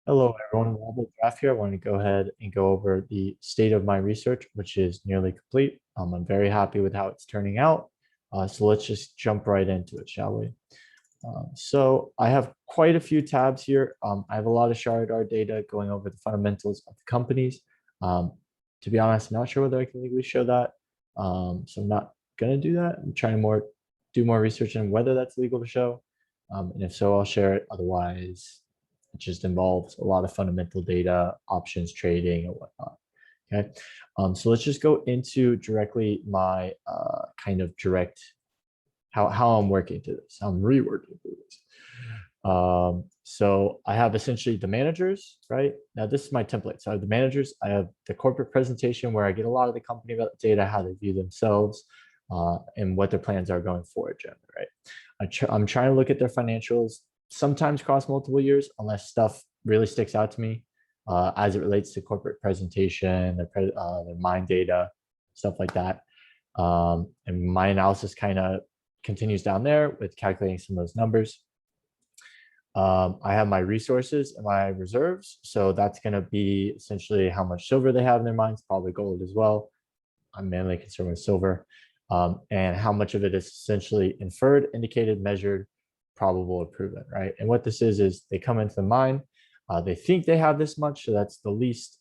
Hello, everyone. Robert Draft here. I want to go ahead and go over the state of my research, which is nearly complete. I'm very happy with how it's turning out. So let's just jump right into it, shall we? So I have quite a few tabs here. I have a lot of Shardar data going over the fundamentals of the companies. Um, to be honest, I'm not sure whether I can legally show that. So I'm not going to do that. I'm trying to do more research on whether that's legal to show. And if so, I'll share it. Otherwise, it just involves a lot of fundamental data, options trading, and whatnot. Okay. So let's just go into directly my kind of direct how I'm working through this. I'm reworking through this. So I have essentially the managers, right? Now this is my template. So I have the managers, I have the corporate presentation where I get a lot of the company data, how they view themselves, and what their plans are going forward, generally, right? I'm trying to look at their financials, sometimes across multiple years, unless stuff really sticks out to me as it relates to corporate presentation, their mine data, stuff like that. And my analysis kind of continues down there with calculating some of those numbers. I have my resources and my reserves. So that's going to be essentially how much silver they have in their mines, probably gold as well. I'm mainly concerned with silver. And how much of it is essentially inferred, indicated, measured, probable, or proven, right? And what this is they come into the mine, they think they have this much, so that's the least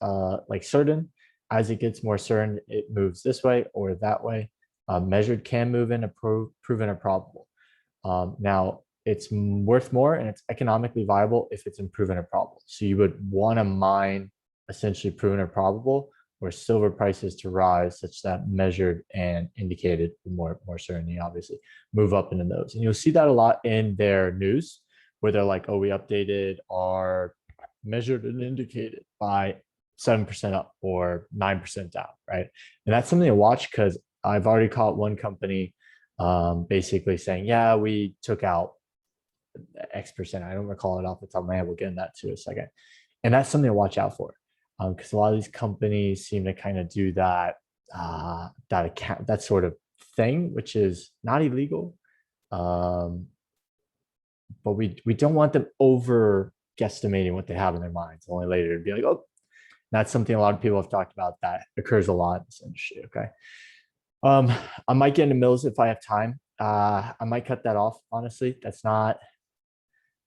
like certain. As it gets more certain, it moves this way or that way. Measured can move in a proven or probable. Now, it's worth more and it's economically viable if it's in proven or probable. So you would want to mine essentially proven or probable, where silver prices to rise such that measured and indicated more certainty, obviously, move up into those. And you'll see that a lot in their news where they're like, oh, we updated our measured and indicated by 7% up or 9% down, right? And that's something to watch because I've already caught one company basically saying, yeah, we took out X%. I don't recall it off the top of my head. We'll get into that too in a second. And that's something to watch out for because a lot of these companies seem to kind of do that sort of thing, which is not illegal. Um, but we don't want them over guesstimating what they have in their minds, only later to be like, oh, that's something a lot of people have talked about that occurs a lot in this industry. Okay. Um, I might get into mills if I have time. I might cut that off, honestly. That's not,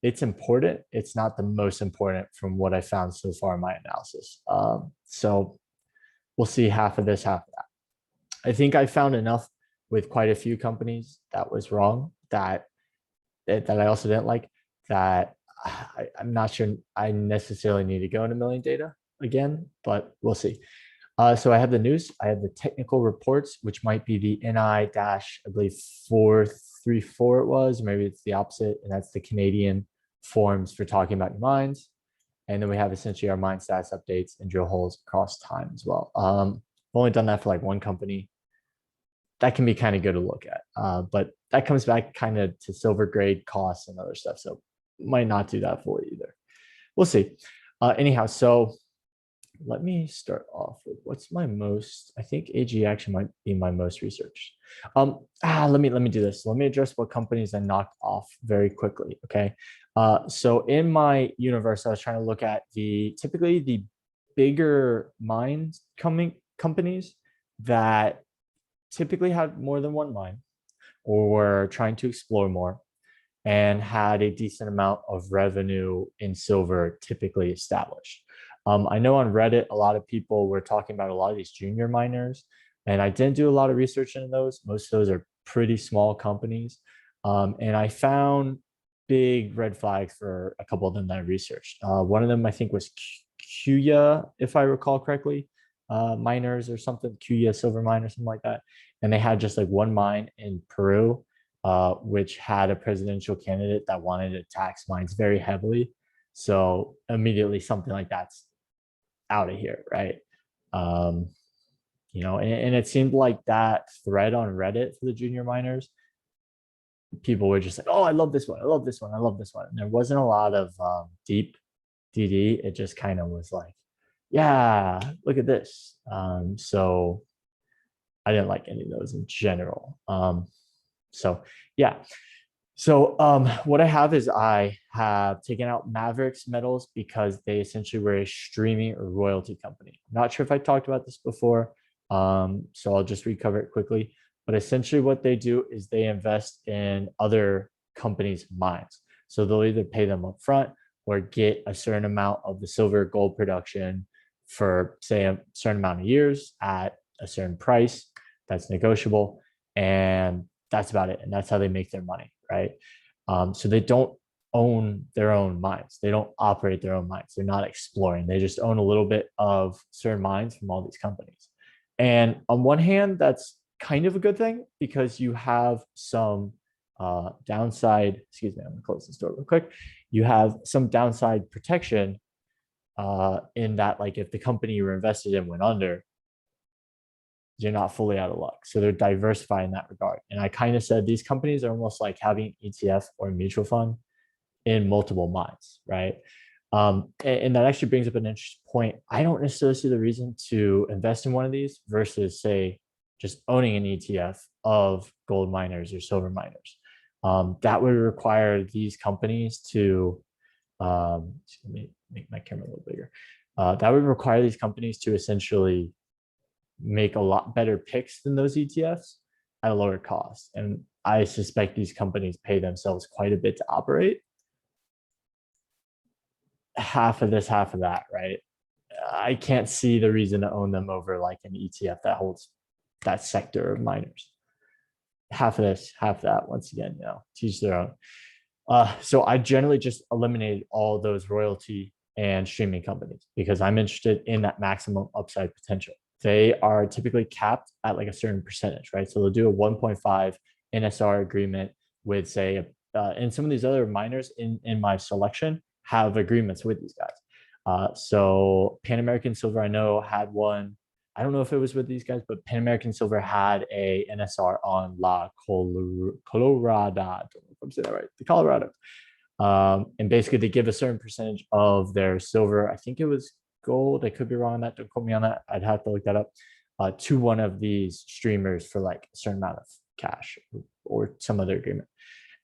it's important. It's not the most important from what I found so far in my analysis. So we'll see half of this, half of that. I think I found enough with quite a few companies that was wrong that I also didn't like that I'm not sure I necessarily need to go into million data again, but we'll see. So I have the news, I have the technical reports, which might be the NI dash, I believe 434 it was, maybe it's the opposite, and that's the Canadian forms for talking about your mines. And then we have essentially our mine status updates and drill holes across time as well. I've only done that for like one company. That can be kind of good to look at, but that comes back kind of to silver grade costs and other stuff. So might not do that for you either. We'll see. Anyhow, so let me start off with what's my most, I think AG actually might be my most researched. Let me do this. Let me address what companies I knocked off very quickly. Okay. So in my universe, I was trying to look at typically the bigger mines coming companies that typically had more than one mine or were trying to explore more and had a decent amount of revenue in silver typically established. I know on Reddit, a lot of people were talking about a lot of these junior miners, and I didn't do a lot of research into those. Most of those are pretty small companies. And I found big red flags for a couple of them that I researched. One of them, I think, was Kuya, if I recall correctly, miners or something, Kuya silver mine or something like that. And they had just like one mine in Peru, which had a presidential candidate that wanted to tax mines very heavily. So immediately something like that's out of here, right? Um, and it seemed like that thread on Reddit for the junior miners, people were just like, oh, I love this one. I love this one. I love this one. And there wasn't a lot of deep DD. It just kind of was like, yeah, look at this. So I didn't like any of those in general. So yeah, So what I have is I have taken out Mavericks Metals because they essentially were a streaming or royalty company. I'm not sure if I talked about this before, so I'll just recover it quickly. But essentially, what they do is they invest in other companies' mines. So they'll either pay them up front or get a certain amount of the silver gold production for, say, a certain amount of years at a certain price that's negotiable. And that's about it. And that's how they make their money, right? So they don't own their own mines. They don't operate their own mines. They're not exploring. They just own a little bit of certain mines from all these companies. And on one hand, that's kind of a good thing because you have some downside. Excuse me, I'm gonna close this door real quick. You have some downside protection in that, like, if the company you were invested in went under, you're not fully out of luck. So they're diversifying in that regard. And I kind of said these companies are almost like having ETF or mutual fund in multiple mines, right? And that actually brings up an interesting point. I don't necessarily see the reason to invest in one of these versus, say, just owning an ETF of gold miners or silver miners. That would require these companies to, let me make my camera a little bigger. That would require these companies to essentially make a lot better picks than those ETFs at a lower cost. And I suspect these companies pay themselves quite a bit to operate. Half of this, half of that, right? I can't see the reason to own them over like an ETF that holds that sector of miners. Half of this, half of that. Once again, teach their own. So I generally just eliminated all those royalty and streaming companies because I'm interested in that maximum upside potential. They are typically capped at like a certain percentage, right? So they'll do a 1.5 NSR agreement with, say, and some of these other miners in my selection have agreements with these guys. So Pan American Silver, I know, had one. I don't know if it was with these guys, but Pan American Silver had a NSR on La Colorada. I don't know if I'm saying that right. The Colorado. And basically, they give a certain percentage of their silver. I think it was gold. I could be wrong on that. Don't quote me on that. I'd have to look that up. To one of these streamers for like a certain amount of cash or some other agreement.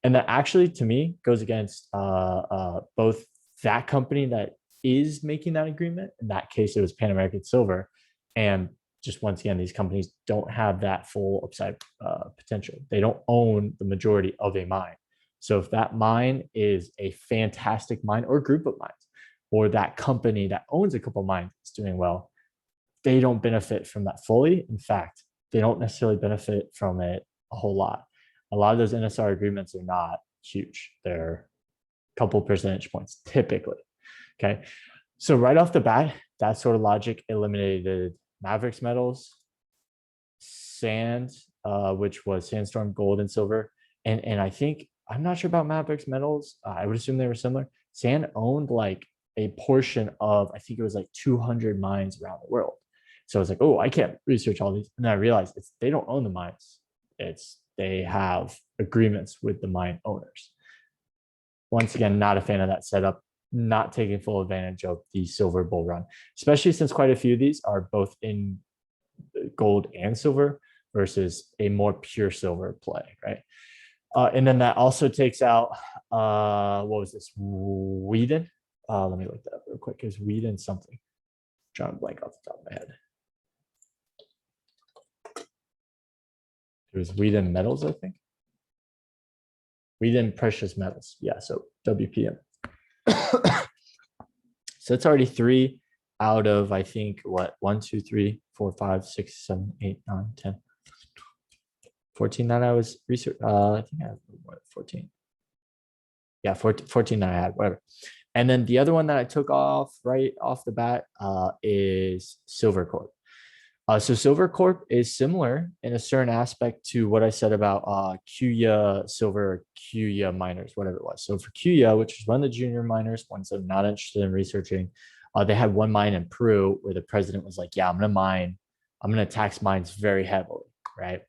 And that actually, to me, goes against both that company that is making that agreement. In that case, it was Pan American Silver. And just once again, these companies don't have that full upside potential. They don't own the majority of a mine. So if that mine is a fantastic mine or group of mines, or that company that owns a couple of mines is doing well, they don't benefit from that fully. In fact, they don't necessarily benefit from it a whole lot. A lot of those NSR agreements are not huge. They're a couple percentage points typically. Okay. So right off the bat, that sort of logic eliminated Mavericks Metals, Sand, which was Sandstorm Gold and Silver. And I think, I'm not sure about Mavericks Metals. I would assume they were similar. Sand owned like a portion of, I think it was like 200 mines around the world. So I was like, oh, I can't research all these. And then I realized they don't own the mines. They have agreements with the mine owners. Once again, not a fan of that setup, not taking full advantage of the silver bull run, especially since quite a few of these are both in gold and silver versus a more pure silver play, right? And then that also takes out, what was this? Wheaton. Let me look that up real quick. It was Wheaton something. I'm trying to blank off the top of my head. It was Wheaton Metals, I think. Wheaton Precious Metals. Yeah, so WPM. So it's already 3 out of, I think, what, 1, 2, 3, 4, 5, 6, 7, 8, 9, 10, 14 that I was research. I think I have more than 14. Yeah, 14 that I had, whatever. And then the other one that I took off right off the bat is Silvercorp. So Silvercorp is similar in a certain aspect to what I said about Kuya Silver, Kuya miners, whatever it was. So for Kuya, which is one of the junior miners, ones that I'm not interested in researching, they had one mine in Peru where the president was like, yeah, I'm going to tax mines very heavily, right?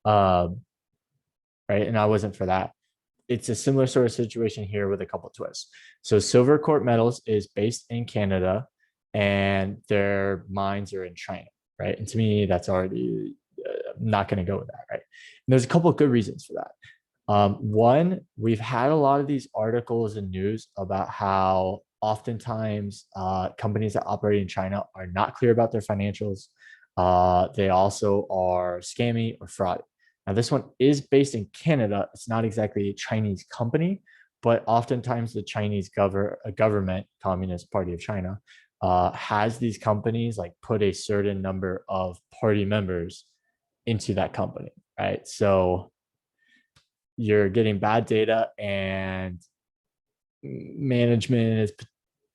Right. And I wasn't for that. It's a similar sort of situation here with a couple of twists. So Silvercorp Metals is based in Canada and their mines are in China, right? And to me, that's already not going to go with that, right? And there's a couple of good reasons for that. One, we've had a lot of these articles and news about how oftentimes companies that operate in China are not clear about their financials. They also are scammy or fraud. Now, this one is based in Canada. It's not exactly a Chinese company, but oftentimes the Chinese government, Communist Party of China, has these companies like put a certain number of party members into that company, right? So you're getting bad data and management is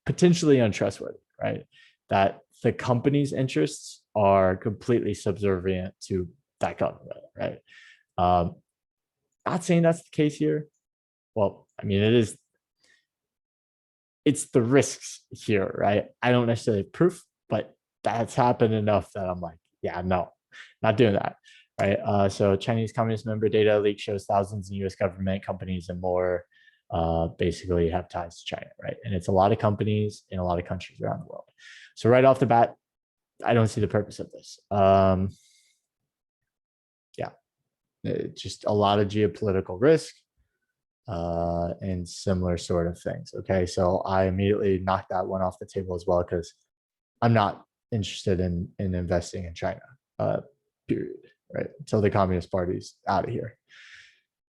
potentially untrustworthy, right? That the company's interests are completely subservient to that government, right? Um, Not saying that's the case here. Well, I mean, it's the risks here, right? I don't necessarily have proof, but that's happened enough that I'm like, yeah, no, not doing that, right? So Chinese Communist member data leak shows thousands of US government companies and more basically have ties to China, right? And it's a lot of companies in a lot of countries around the world. So right off the bat, I don't see the purpose of this. Yeah, just a lot of geopolitical risk and similar sort of things. Okay, so I immediately knocked that one off the table as well because I'm not interested in investing in China. Period. Right until the Communist Party's out of here.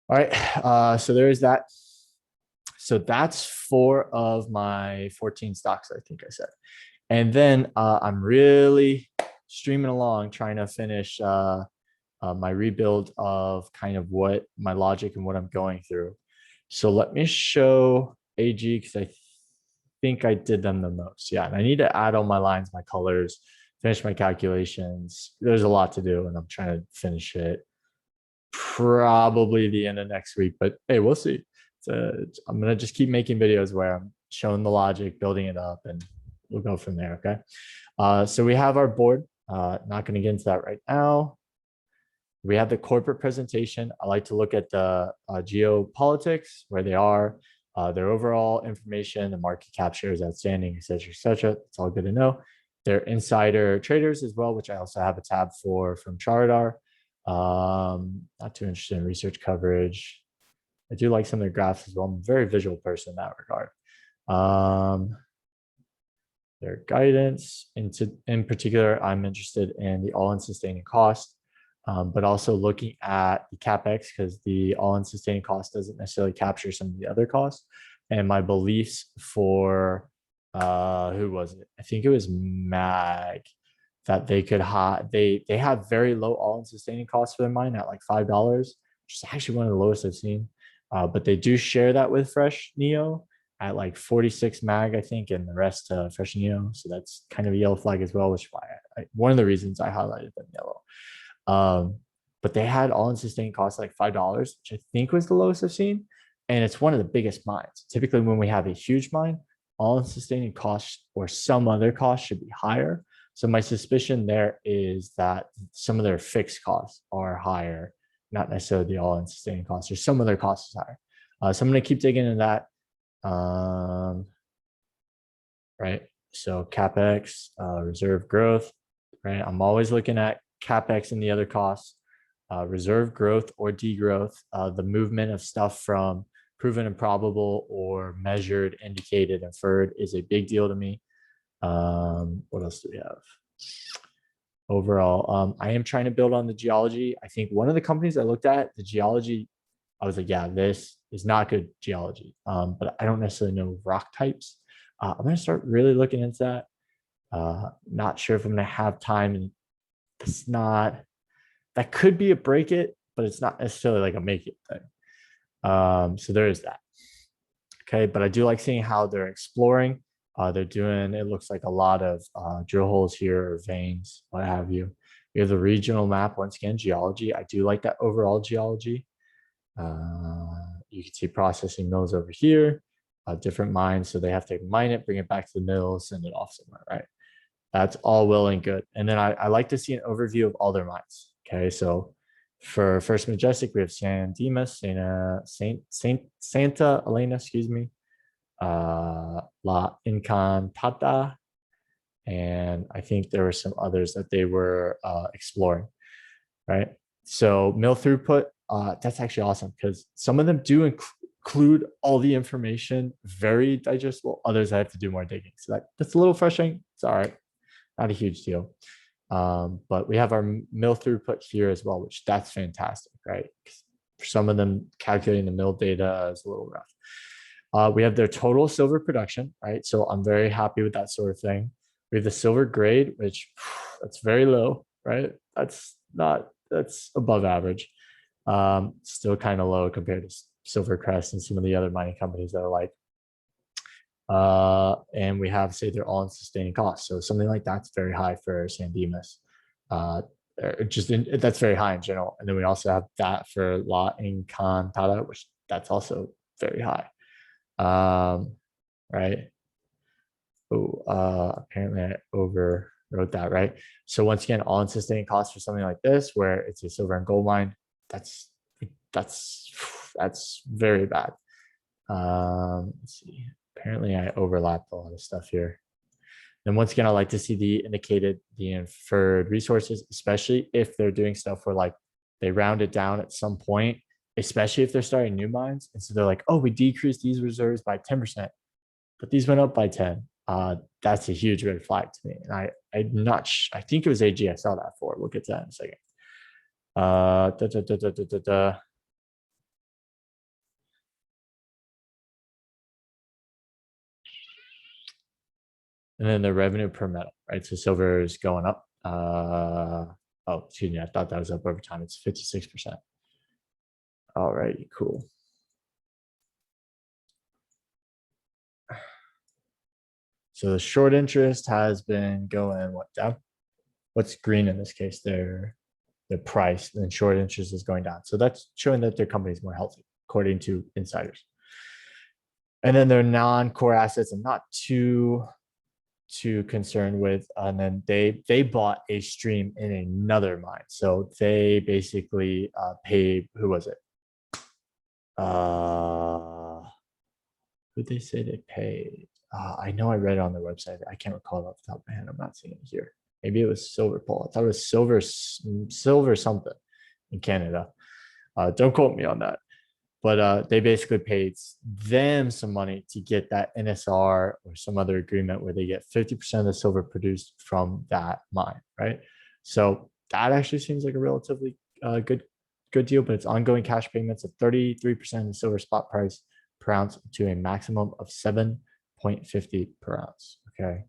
All right. So there is that. So that's 4 of my 14 stocks, I think I said. And then I'm really streaming along trying to finish my rebuild of kind of what my logic and what I'm going through. So let me show AG because I think I did them the most. Yeah, and I need to add all my lines, my colors, finish my calculations. There's a lot to do, and I'm trying to finish it probably the end of next week. But hey, we'll see. I'm gonna just keep making videos where I'm showing the logic, building it up, and we'll go from there. Okay. So we have our board. Not going to get into that right now. We have the corporate presentation. I like to look at the geopolitics, where they are, their overall information, the market cap shares outstanding, et cetera, et cetera. It's all good to know. Their insider traders as well, which I also have a tab for from Charadar. Not too interested in research coverage. I do like some of their graphs as well. I'm a very visual person in that regard. Their guidance, in particular, I'm interested in the all-in sustaining cost, but also looking at the CapEx because the all-in sustaining cost doesn't necessarily capture some of the other costs. And my beliefs for who was it? I think it was MAG that they could they have very low all-in sustaining costs for their mine at like $5, which is actually one of the lowest I've seen. But they do share that with Fresh Neo at like 46 mag, I think, and the rest Fresh Neo. So that's kind of a yellow flag as well, which is why one of the reasons I highlighted them yellow. But they had all in sustained costs like $5, which I think was the lowest I've seen. And it's one of the biggest mines. Typically, when we have a huge mine, all in sustaining costs or some other costs should be higher. So my suspicion there is that some of their fixed costs are higher, not necessarily the all in sustaining costs, or some of their costs is higher. So I'm going to keep digging into that. Right. So CapEx, reserve growth, right? I'm always looking at CapEx and the other costs, reserve growth or degrowth, the movement of stuff from proven and probable or measured, indicated, inferred is a big deal to me. What else do we have? Overall, I am trying to build on the geology. I think one of the companies I looked at, the geology, I was like, yeah, this is not good geology. But I don't necessarily know rock types. I'm going to start really looking into that. Not sure if I'm going to have time. And it's not, that could be a break it, but it's not necessarily like a make it thing. So there is that. Okay. But I do like seeing how they're exploring. They're doing, it looks like a lot of drill holes here or veins, what have you. We have the regional map, once again, geology. I do like that overall geology. You can see processing mills over here, different mines. So they have to mine it, bring it back to the mill, send it off somewhere, right? That's all well and good. And then I like to see an overview of all their mines. Okay, so for First Majestic, we have San Dimas, Santa Elena, excuse me, La Encantada, and I think there were some others that they were exploring, right? So mill throughput, that's actually awesome because some of them do include all the information, very digestible. Others I have to do more digging. So that's a little frustrating. It's all right, not a huge deal. But we have our mill throughput here as well, which that's fantastic, right? For some of them, calculating the mill data is a little rough. We have their total silver production, right? So I'm very happy with that sort of thing. We have the silver grade, which that's very low, right? That's above average. Still kind of low compared to Silvercrest and some of the other mining companies that are like. And we have, say, their all-in sustaining costs. So something like that's very high for San Dimas. That's very high in general. And then we also have that for La Encantada, which that's also very high. Right. Oh, apparently I overwrote that, right? So once again, all-in sustaining costs for something like this, where it's a silver and gold mine, that's very bad. Let's see. Apparently I overlapped a lot of stuff here. And once again, I like to see the inferred resources, especially if they're doing stuff where like they round it down at some point, especially if they're starting new mines. And so they're like, oh, we decreased these reserves by 10%, but these went up by 10. That's a huge red flag to me. And I think it was AG I saw that for. We'll get to that in a second. And then the revenue per metal, right? So silver is going up. Oh, excuse me. I thought that was up over time. It's 56%. All right, cool. So the short interest has been going what down? What's green in this case? Their price, and short interest is going down. So that's showing that their company is more healthy, according to insiders. And then their non-core assets, I'm not too concerned with. And then they bought a stream in another mine. So they basically paid, who was it? Who'd they say they paid? I know I read it on their website. I can't recall it off the top of my head. I'm not seeing it here. Maybe it was Silver Pole. I thought it was silver something in Canada. Don't quote me on that. But they basically paid them some money to get that NSR or some other agreement where they get 50% of the silver produced from that mine, right? So that actually seems like a relatively good deal, but it's ongoing cash payments of 33% of the silver spot price per ounce to a maximum of 7.50 per ounce. Okay.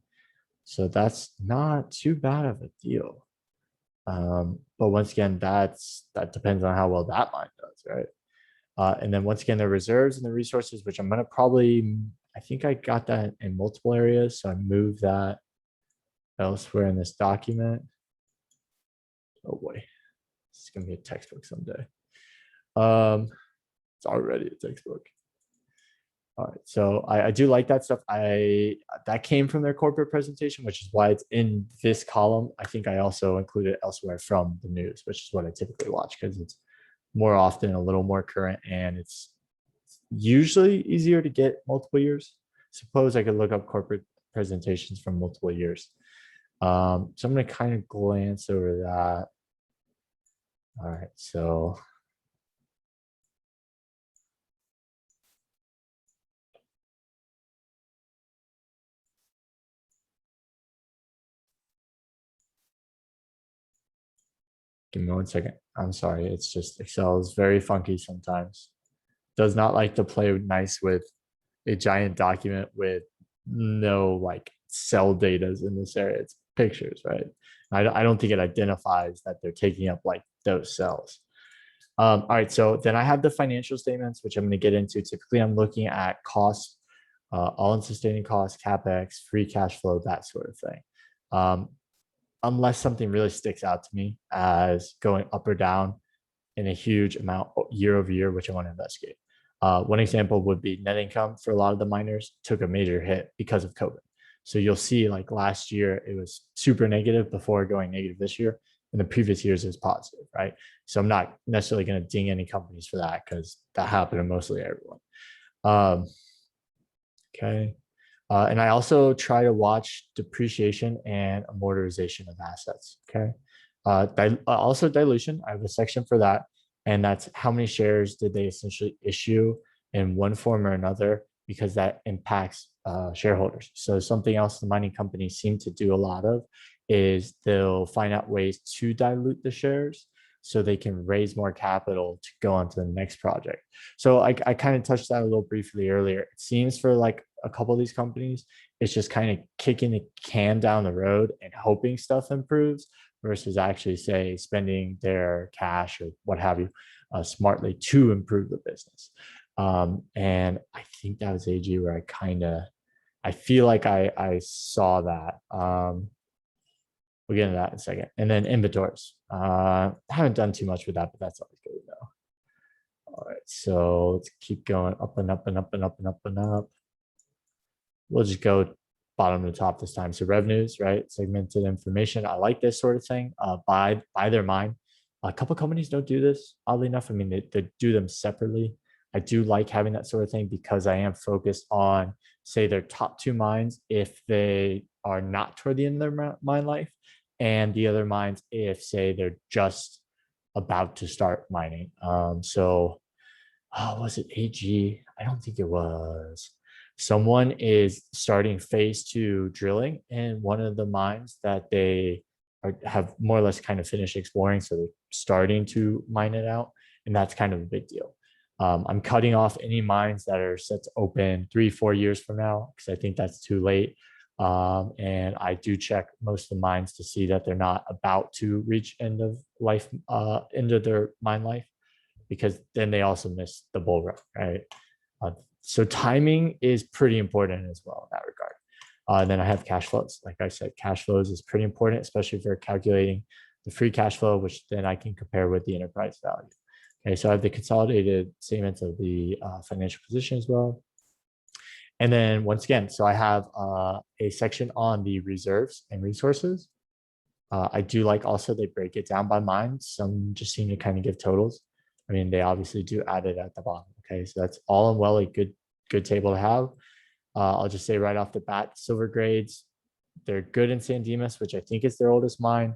So that's not too bad of a deal. But once again, that depends on how well that mine does, right? And then once again, the reserves and the resources, which I'm going to I think I got that in multiple areas. So I moved that elsewhere in this document. Oh boy, this is going to be a textbook someday. It's already a textbook. All right, so I do like that stuff. That came from their corporate presentation, which is why it's in this column. I think I also included it elsewhere from the news, which is what I typically watch because it's more often a little more current, and it's usually easier to get multiple years. Suppose I could look up corporate presentations from multiple years. So I'm going to kind of glance over that. All right, so give me 1 second. I'm sorry. It's just Excel is very funky sometimes. Does not like to play nice with a giant document with no like cell data in this area. It's pictures, right? I don't think it identifies that they're taking up like those cells. All right, so then I have the financial statements, which I'm going to get into. Typically, I'm looking at costs, all-in sustaining costs, CapEx, free cash flow, that sort of thing. Unless something really sticks out to me as going up or down in a huge amount year over year, which I want to investigate. One example would be net income for a lot of the miners took a major hit because of COVID. So you'll see like last year, it was super negative before going negative this year. In the previous years, it was positive, right? So I'm not necessarily going to ding any companies for that because that happened to mostly everyone. Okay. And I also try to watch depreciation and amortization of assets. Okay. Also dilution. I have a section for that. And that's how many shares did they essentially issue in one form or another, because that impacts shareholders. So something else the mining companies seem to do a lot of is they'll find out ways to dilute the shares so they can raise more capital to go on to the next project. So I kind of touched that a little briefly earlier. It seems for like a couple of these companies, it's just kind of kicking the can down the road and hoping stuff improves versus actually say spending their cash or what have you smartly to improve the business. And I think that was AG where I feel like I saw that. We'll get into that in a second. And then inventories. I haven't done too much with that, but that's always good though. All right, so let's keep going up and up and up and up and up and up. We'll just go bottom to top this time. So revenues, right? Segmented information. I like this sort of thing. By their mine. A couple companies don't do this, oddly enough. I mean, they do them separately. I do like having that sort of thing because I am focused on, say, their top two mines if they are not toward the end of their mine life, and the other mines if, say, they're just about to start mining. So, was it AG? I don't think it was. Someone is starting phase 2 drilling in one of the mines that they have more or less kind of finished exploring. So they're starting to mine it out. And that's kind of a big deal. I'm cutting off any mines that are set to open 3-4 years from now because I think that's too late. And I do check most of the mines to see that they're not about to reach end of life, end of their mine life, because then they also miss the bull run, right? So timing is pretty important as well in that regard. Then I have cash flows. Like I said, cash flows is pretty important, especially if you're calculating the free cash flow, which then I can compare with the enterprise value. Okay, so I have the consolidated statements of the financial position as well. And then once again, so I have a section on the reserves and resources. I do like also they break it down by mine. Some just seem to kind of give totals. I mean, they obviously do add it at the bottom. Okay, so that's all in well a good table to have. I'll just say right off the bat, silver grades, they're good in San Dimas, which I think is their oldest mine.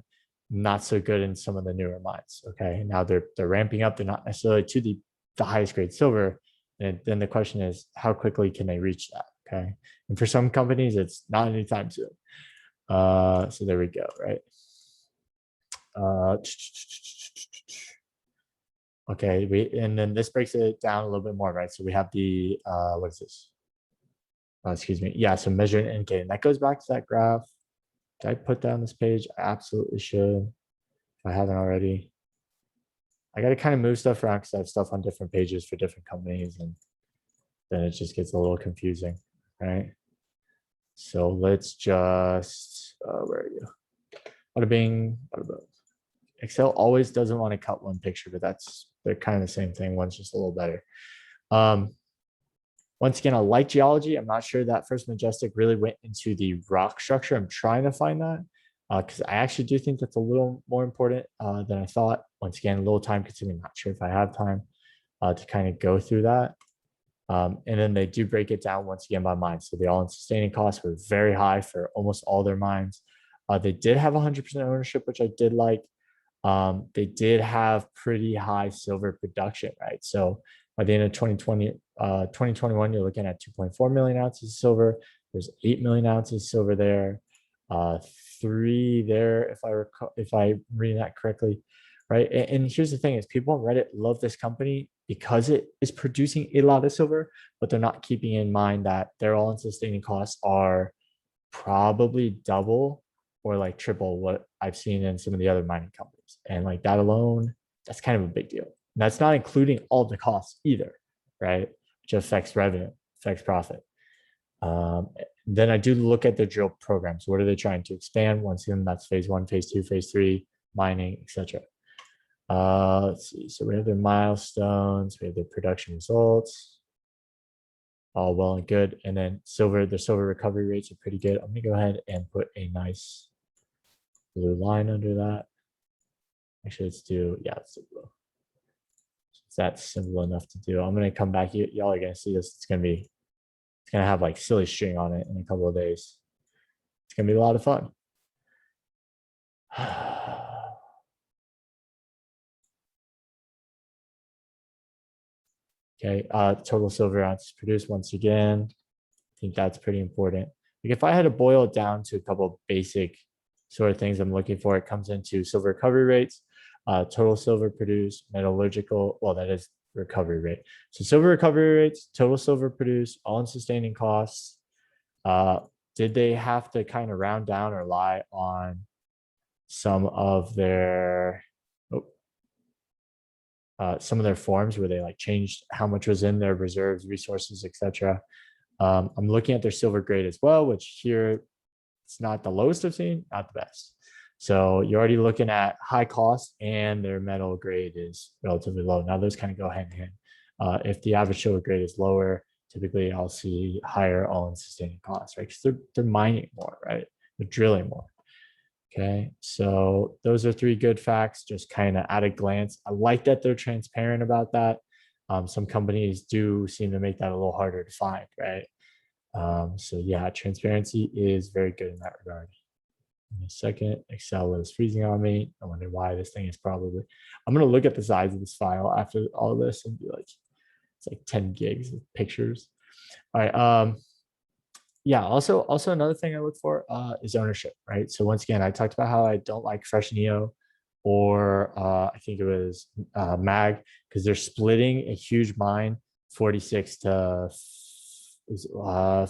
Not so good in some of the newer mines. Okay, now they're ramping up. They're not necessarily to the highest grade silver. And then the question is, how quickly can they reach that? Okay, and for some companies, it's not anytime soon. So there we go. Right. Okay, and then this breaks it down a little bit more, right? So we have the what is this? Excuse me. Yeah, so measure and indicate. And that goes back to that graph. Did I put that on this page? I absolutely should. If I haven't already. I got to kind of move stuff around because I have stuff on different pages for different companies, and then it just gets a little confusing, right? So let's just where are you? Bada bing, bada boom. Excel always doesn't want to cut one picture, but they're kind of the same thing. One's just a little better. Once again, I like geology. I'm not sure that First Majestic really went into the rock structure. I'm trying to find that because I actually do think that's a little more important than I thought. Once again, a little time consuming. Not sure if I have time to kind of go through that. And then they do break it down once again by mine. So the all-in sustaining costs were very high for almost all their mines. They did have 100% ownership, which I did like. They did have pretty high silver production, right? So by the end of 2021, you're looking at 2.4 million ounces of silver. There's 8 million ounces of silver there, 3 there, if I read that correctly, right? And here's the thing: is people on Reddit love this company because it is producing a lot of silver, but they're not keeping in mind that their all-in sustaining costs are probably double or like triple what I've seen in some of the other mining companies. And like that alone, that's kind of a big deal. And that's not including all the costs either, right? Which affects revenue, affects profit. Then I do look at the drill programs. What are they trying to expand? Once again, that's phase 1, phase 2, phase 3, mining, etc. Let's see. So we have their milestones, we have their production results. All well and good. And then the silver recovery rates are pretty good. I'm gonna go ahead and put a nice blue line under that. Actually, let's do blue. That's simple enough to do. I'm gonna come back. Y'all are gonna see this. It's gonna have like silly string on it in a couple of days. It's gonna be a lot of fun. Okay, total silver ounces produced once again. I think that's pretty important. Like if I had to boil it down to a couple of basic sort of things I'm looking for, it comes into silver recovery rates, total silver produced, metallurgical, well, that is recovery rate. So silver recovery rates, total silver produced, all-in sustaining costs. Did they have to kind of round down or lie on some of their forms where they like changed how much was in their reserves, resources, etc. I'm looking at their silver grade as well, which here it's not the lowest I've seen, not the best. So you're already looking at high cost and their metal grade is relatively low. Now those kind of go hand in hand. If the average silver grade is lower, typically I'll see higher all-in sustaining costs, right? Because they're mining more, right? They're drilling more. Okay, so those are three good facts, just kind of at a glance. I like that they're transparent about that. Some companies do seem to make that a little harder to find, right? So yeah, transparency is very good in that regard. In a second, Excel is freezing on me. I wonder why this thing is probably, I'm going to look at the size of this file after all of this and be like, it's like 10 gigs of pictures. All right. Yeah, also another thing I look for is ownership, right? So once again, I talked about how I don't like Fresh Neo or I think it was Mag, because they're splitting a huge mine 46 to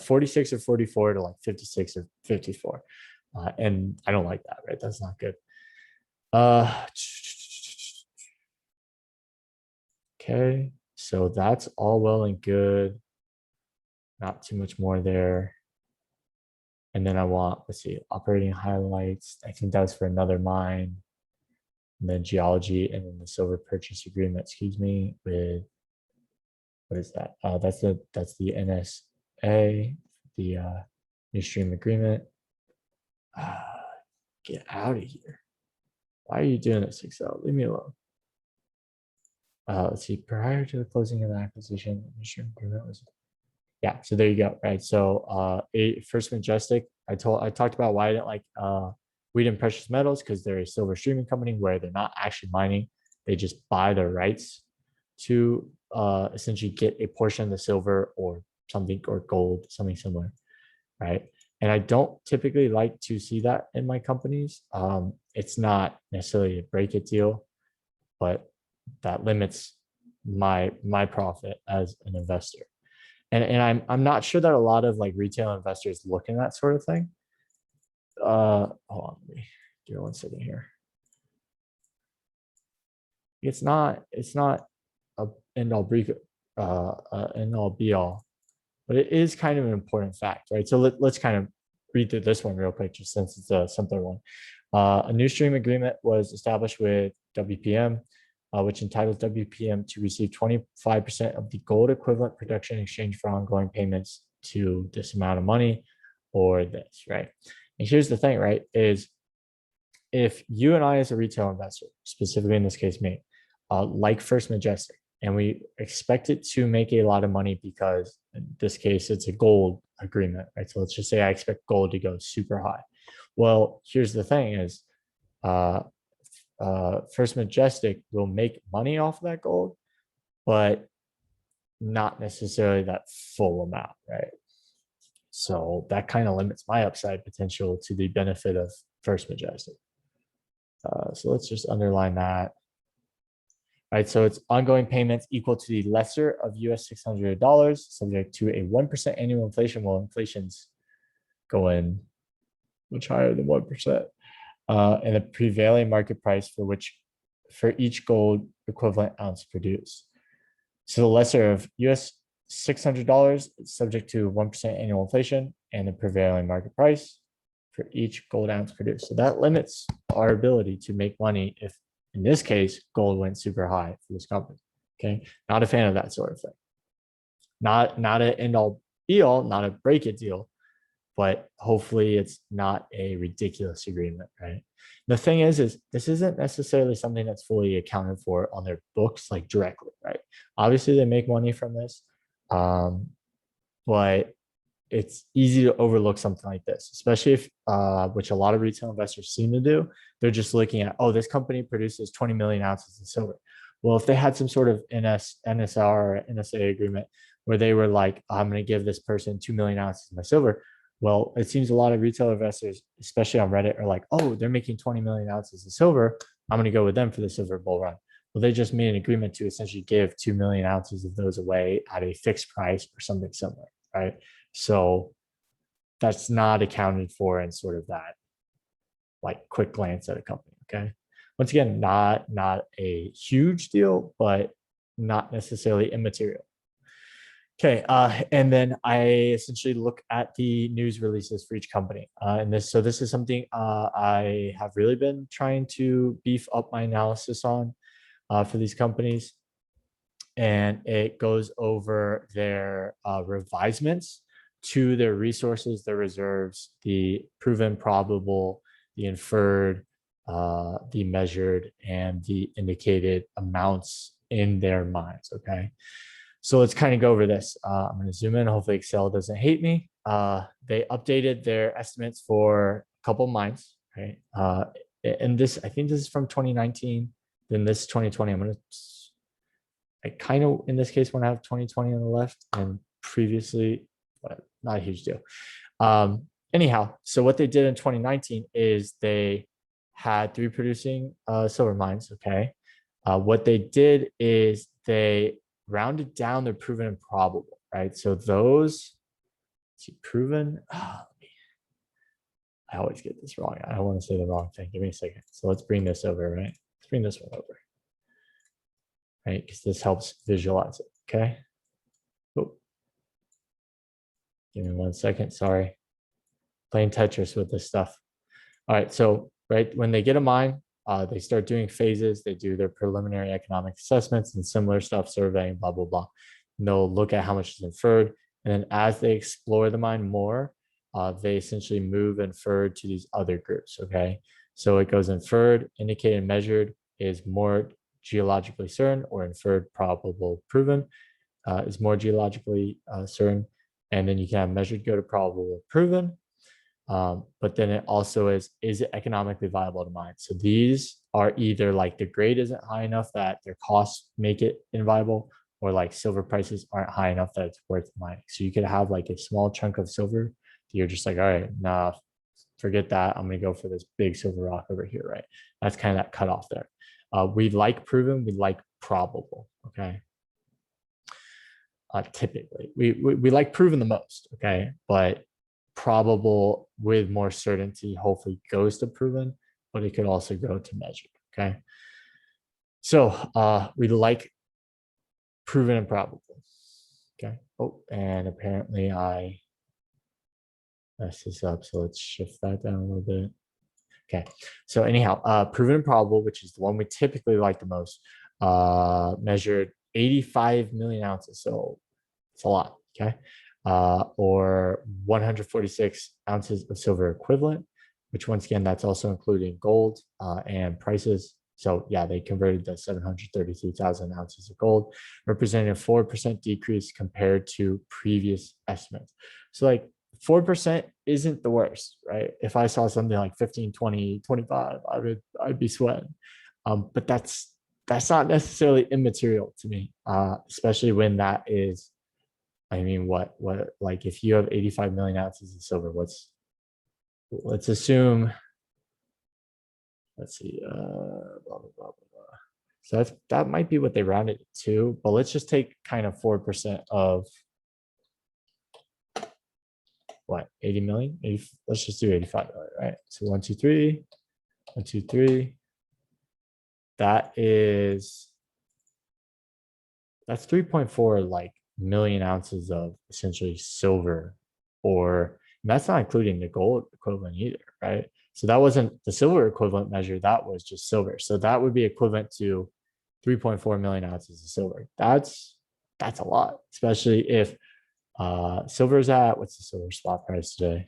46 or 44 to like 56 or 54. And I don't like that, right? That's not good. Okay, so that's all well and good. Not too much more there. And then I want, let's see, operating highlights. I think that's for another mine. And then geology and then the silver purchase agreement, excuse me, with, what is that? That's the NSA, the new stream agreement. Get out of here. Why are you doing this, Excel? Leave me alone. Let's see, prior to the closing of the acquisition, the stream agreement was, yeah, so there you go, right? So First Majestic, I talked about why I didn't like Wheaton Precious Metals, because they're a silver streaming company where they're not actually mining. They just buy the rights to essentially get a portion of the silver or something, or gold, something similar, right? And I don't typically like to see that in my companies. It's not necessarily a break it deal, but that limits my profit as an investor. And I'm not sure that a lot of like retail investors look in that sort of thing. Hold on, let me give 1 second here. It's not a end all be all, but it is kind of an important fact, right? So let's kind of read through this one real quick, just since it's a simpler one. A new stream agreement was established with WPM, which entitles WPM to receive 25% of the gold equivalent production in exchange for ongoing payments to this amount of money or this, right? And here's the thing, right, is if you and I as a retail investor, specifically in this case me, like First Majestic, and we expect it to make a lot of money because in this case it's a gold agreement, right? So let's just say I expect gold to go super high. Well, here's the thing is First Majestic will make money off of that gold, but not necessarily that full amount, right? So that kind of limits my upside potential to the benefit of First Majestic. So let's just underline that. Right, so it's ongoing payments equal to the lesser of US $600, subject to a 1% annual inflation. Well, inflation's going much higher than 1%. And the prevailing market price for each gold equivalent ounce produced. So the lesser of US $600 is subject to 1% annual inflation and the prevailing market price for each gold ounce produced. So that limits our ability to make money if, in this case, gold went super high for this company. Okay, not a fan of that sort of thing. Not an end all be all, not a break it deal, but hopefully it's not a ridiculous agreement, right? The thing is this isn't necessarily something that's fully accounted for on their books, like directly, right? Obviously they make money from this, but it's easy to overlook something like this, especially if, which a lot of retail investors seem to do. They're just looking at, oh, this company produces 20 million ounces of silver. Well, if they had some sort of NSR or NSA agreement where they were like, I'm going to give this person 2 million ounces of my silver. Well, it seems a lot of retail investors, especially on Reddit, are like, oh, they're making 20 million ounces of silver. I'm going to go with them for the silver bull run. Well, they just made an agreement to essentially give 2 million ounces of those away at a fixed price or something similar, right? So that's not accounted for in sort of that like quick glance at a company. Okay. Once again, not a huge deal, but not necessarily immaterial. Okay, and then I essentially look at the news releases for each company, and this is something I have really been trying to beef up my analysis on for these companies, and it goes over their revisements to their resources, their reserves, the proven, probable, the inferred, the measured, and the indicated amounts in their minds. Okay. So let's kind of go over this. I'm going to zoom in. Hopefully Excel doesn't hate me. They updated their estimates for a couple mines, right? And this, I think this is from 2019. Then this 2020. I kind of, in this case, want to have 2020 on the left and previously, but not a huge deal. Anyhow, so what they did in 2019 is they had 3 producing silver mines, okay? What they did is they rounded down their proven and probable, right? So those, proven, I always get this wrong. I don't want to say the wrong thing. Give me a second. So let's bring this over, right? Let's bring this one over, right? Because this helps visualize it, okay? Oh. Give me 1 second, sorry. Playing Tetris with this stuff. All right, so right when they get a mine, they start doing phases. They do their preliminary economic assessments and similar stuff, surveying, blah, blah, blah. And they'll look at how much is inferred. And then as they explore the mine more, they essentially move inferred to these other groups, okay? So it goes inferred, indicated, measured is more geologically certain, or inferred, probable, proven is more geologically certain. And then you can have measured go to probable, proven. But then it also is it economically viable to mine? So these are either like the grade isn't high enough that their costs make it inviable, or like silver prices aren't high enough that it's worth mining. So you could have like a small chunk of silver. You're just like, all right, nah, forget that. I'm going to go for this big silver rock over here, right? That's kind of that cutoff there. We like proven, we like probable, okay? Typically, we like proven the most, okay? But probable with more certainty hopefully goes to proven, but it could also go to measured, okay? So we like proven and probable, okay? Oh, and apparently I messed this up, so let's shift that down a little bit. Okay, so anyhow, proven and probable, which is the one we typically like the most, measured 85 million ounces, so it's a lot, okay? Or 146 ounces of silver equivalent, which once again, that's also including gold and prices. So yeah, they converted the 733,000 ounces of gold, representing a 4% decrease compared to previous estimates. So like 4% isn't the worst, right? If I saw something like 15, 20, 25, I'd be sweating. But that's not necessarily immaterial to me, especially when that is, I mean, what, like if you have 85 million ounces of silver, let's assume, let's see, blah, blah, blah, blah. So that might be what they rounded it to, but let's just take kind of 4% of what, 80 million? Let's just do 85 million, right? So 1, 2, 3, 1, 2, 3. That's 3.4 like million ounces of essentially silver, or that's not including the gold equivalent either, right? So that wasn't the silver equivalent measure, that was just silver. So that would be equivalent to 3.4 million ounces of silver. That's a lot, especially if silver's at, what's the silver spot price today?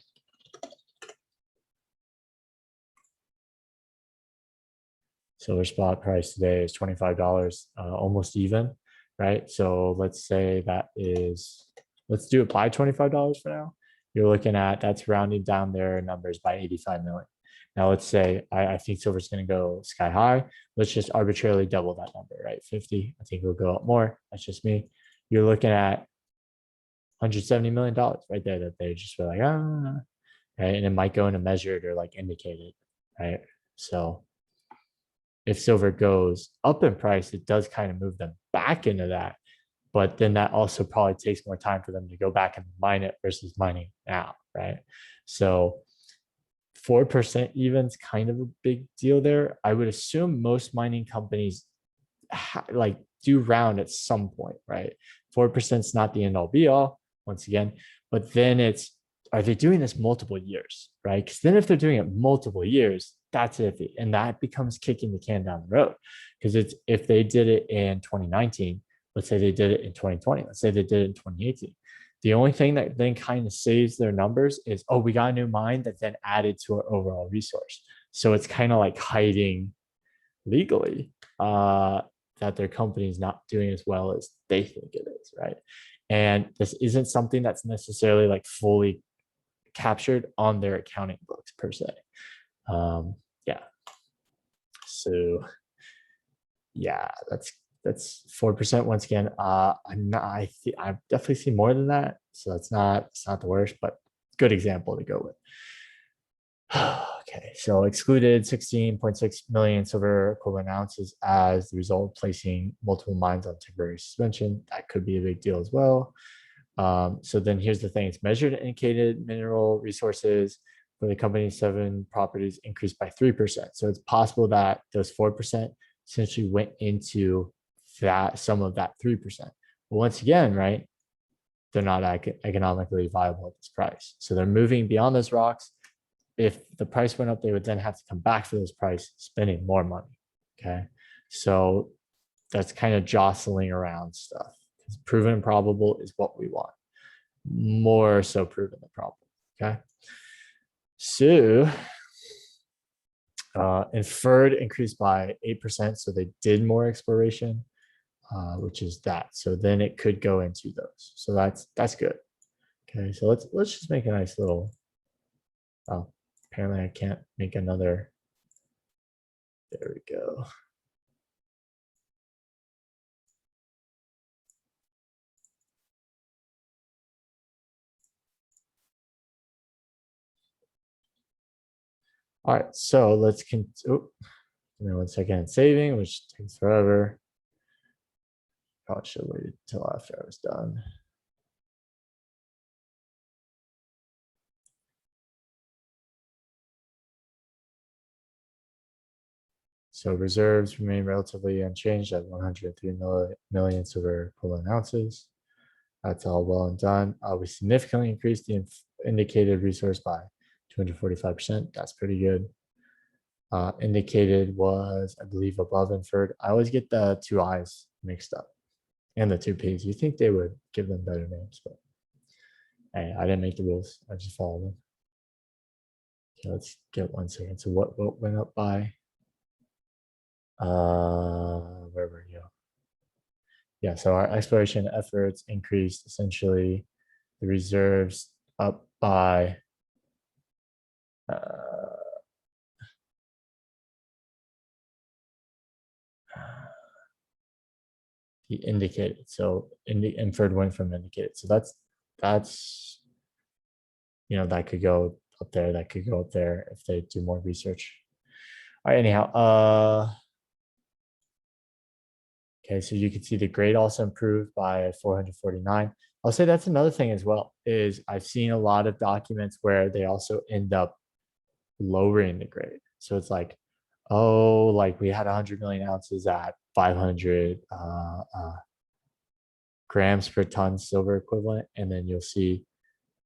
Silver spot price today is $25, almost even, right? So let's say that is, let's do it by $25 for now. You're looking at, that's rounding down their numbers by 85 million. Now let's say I think silver's going to go sky high. Let's just arbitrarily double that number, right? 50. I think it'll go up more. That's just me. You're looking at $170 million right there that they just were like, ah, right? And it might go into measured or like indicated, right? So if silver goes up in price, it does kind of move them back into that. But then that also probably takes more time for them to go back and mine it versus mining now, right? So 4% even is kind of a big deal there. I would assume most mining companies like do round at some point, right? 4% is not the end all be all, once again, but then it's, are they doing this multiple years, right? Because then if they're doing it multiple years, that's iffy. And that becomes kicking the can down the road. Because it's, if they did it in 2019, let's say they did it in 2020, let's say they did it in 2018. The only thing that then kind of saves their numbers is, oh, we got a new mine that then added to our overall resource. So it's kind of like hiding legally that their company is not doing as well as they think it is, right? And this isn't something that's necessarily like fully captured on their accounting books per se. Yeah. So yeah, that's 4% once again. I'm not, I've definitely seen more than that. So it's not the worst, but good example to go with. Okay, so excluded 16.6 million silver equivalent ounces as the result of placing multiple mines on temporary suspension. That could be a big deal as well. So then here's the thing, it's measured and indicated mineral resources for the company's 7 properties increased by 3%. So it's possible that those 4% essentially went into that, some of that 3%. But once again, right, they're not economically viable at this price. So they're moving beyond those rocks. If the price went up, they would then have to come back for this price, spending more money. Okay. So that's kind of jostling around stuff. Proven and probable is what we want. More so proven than probable. Okay. So inferred increased by 8%. So they did more exploration, which is that. So then it could go into those. So that's good. Okay. So let's just make a nice little, oh, apparently I can't make another. There we go. All right, so let's continue. Give me 1 second. Saving, which takes forever. Probably should have waited until after I was done. So reserves remain relatively unchanged at 103 million silver equivalent ounces. That's all well and done. We significantly increased the indicated resource by 245%. That's pretty good. Indicated was, I believe, above inferred. I always get the 2 I's mixed up and the 2 P's. You think they would give them better names, but hey, I didn't make the rules. I just followed them. Okay, let's get 1 second. So what went up by? Where were you? Yeah, so our exploration efforts increased essentially the reserves up by the indicated. So inferred went from indicated. So that's you know, that could go up there, that could go up there if they do more research. All right, anyhow, okay, so you can see the grade also improved by 449. I'll say that's another thing as well, is I've seen a lot of documents where they also end up lowering the grade. So it's like, oh, like we had 100 million ounces at 500 grams per ton silver equivalent, and then you'll see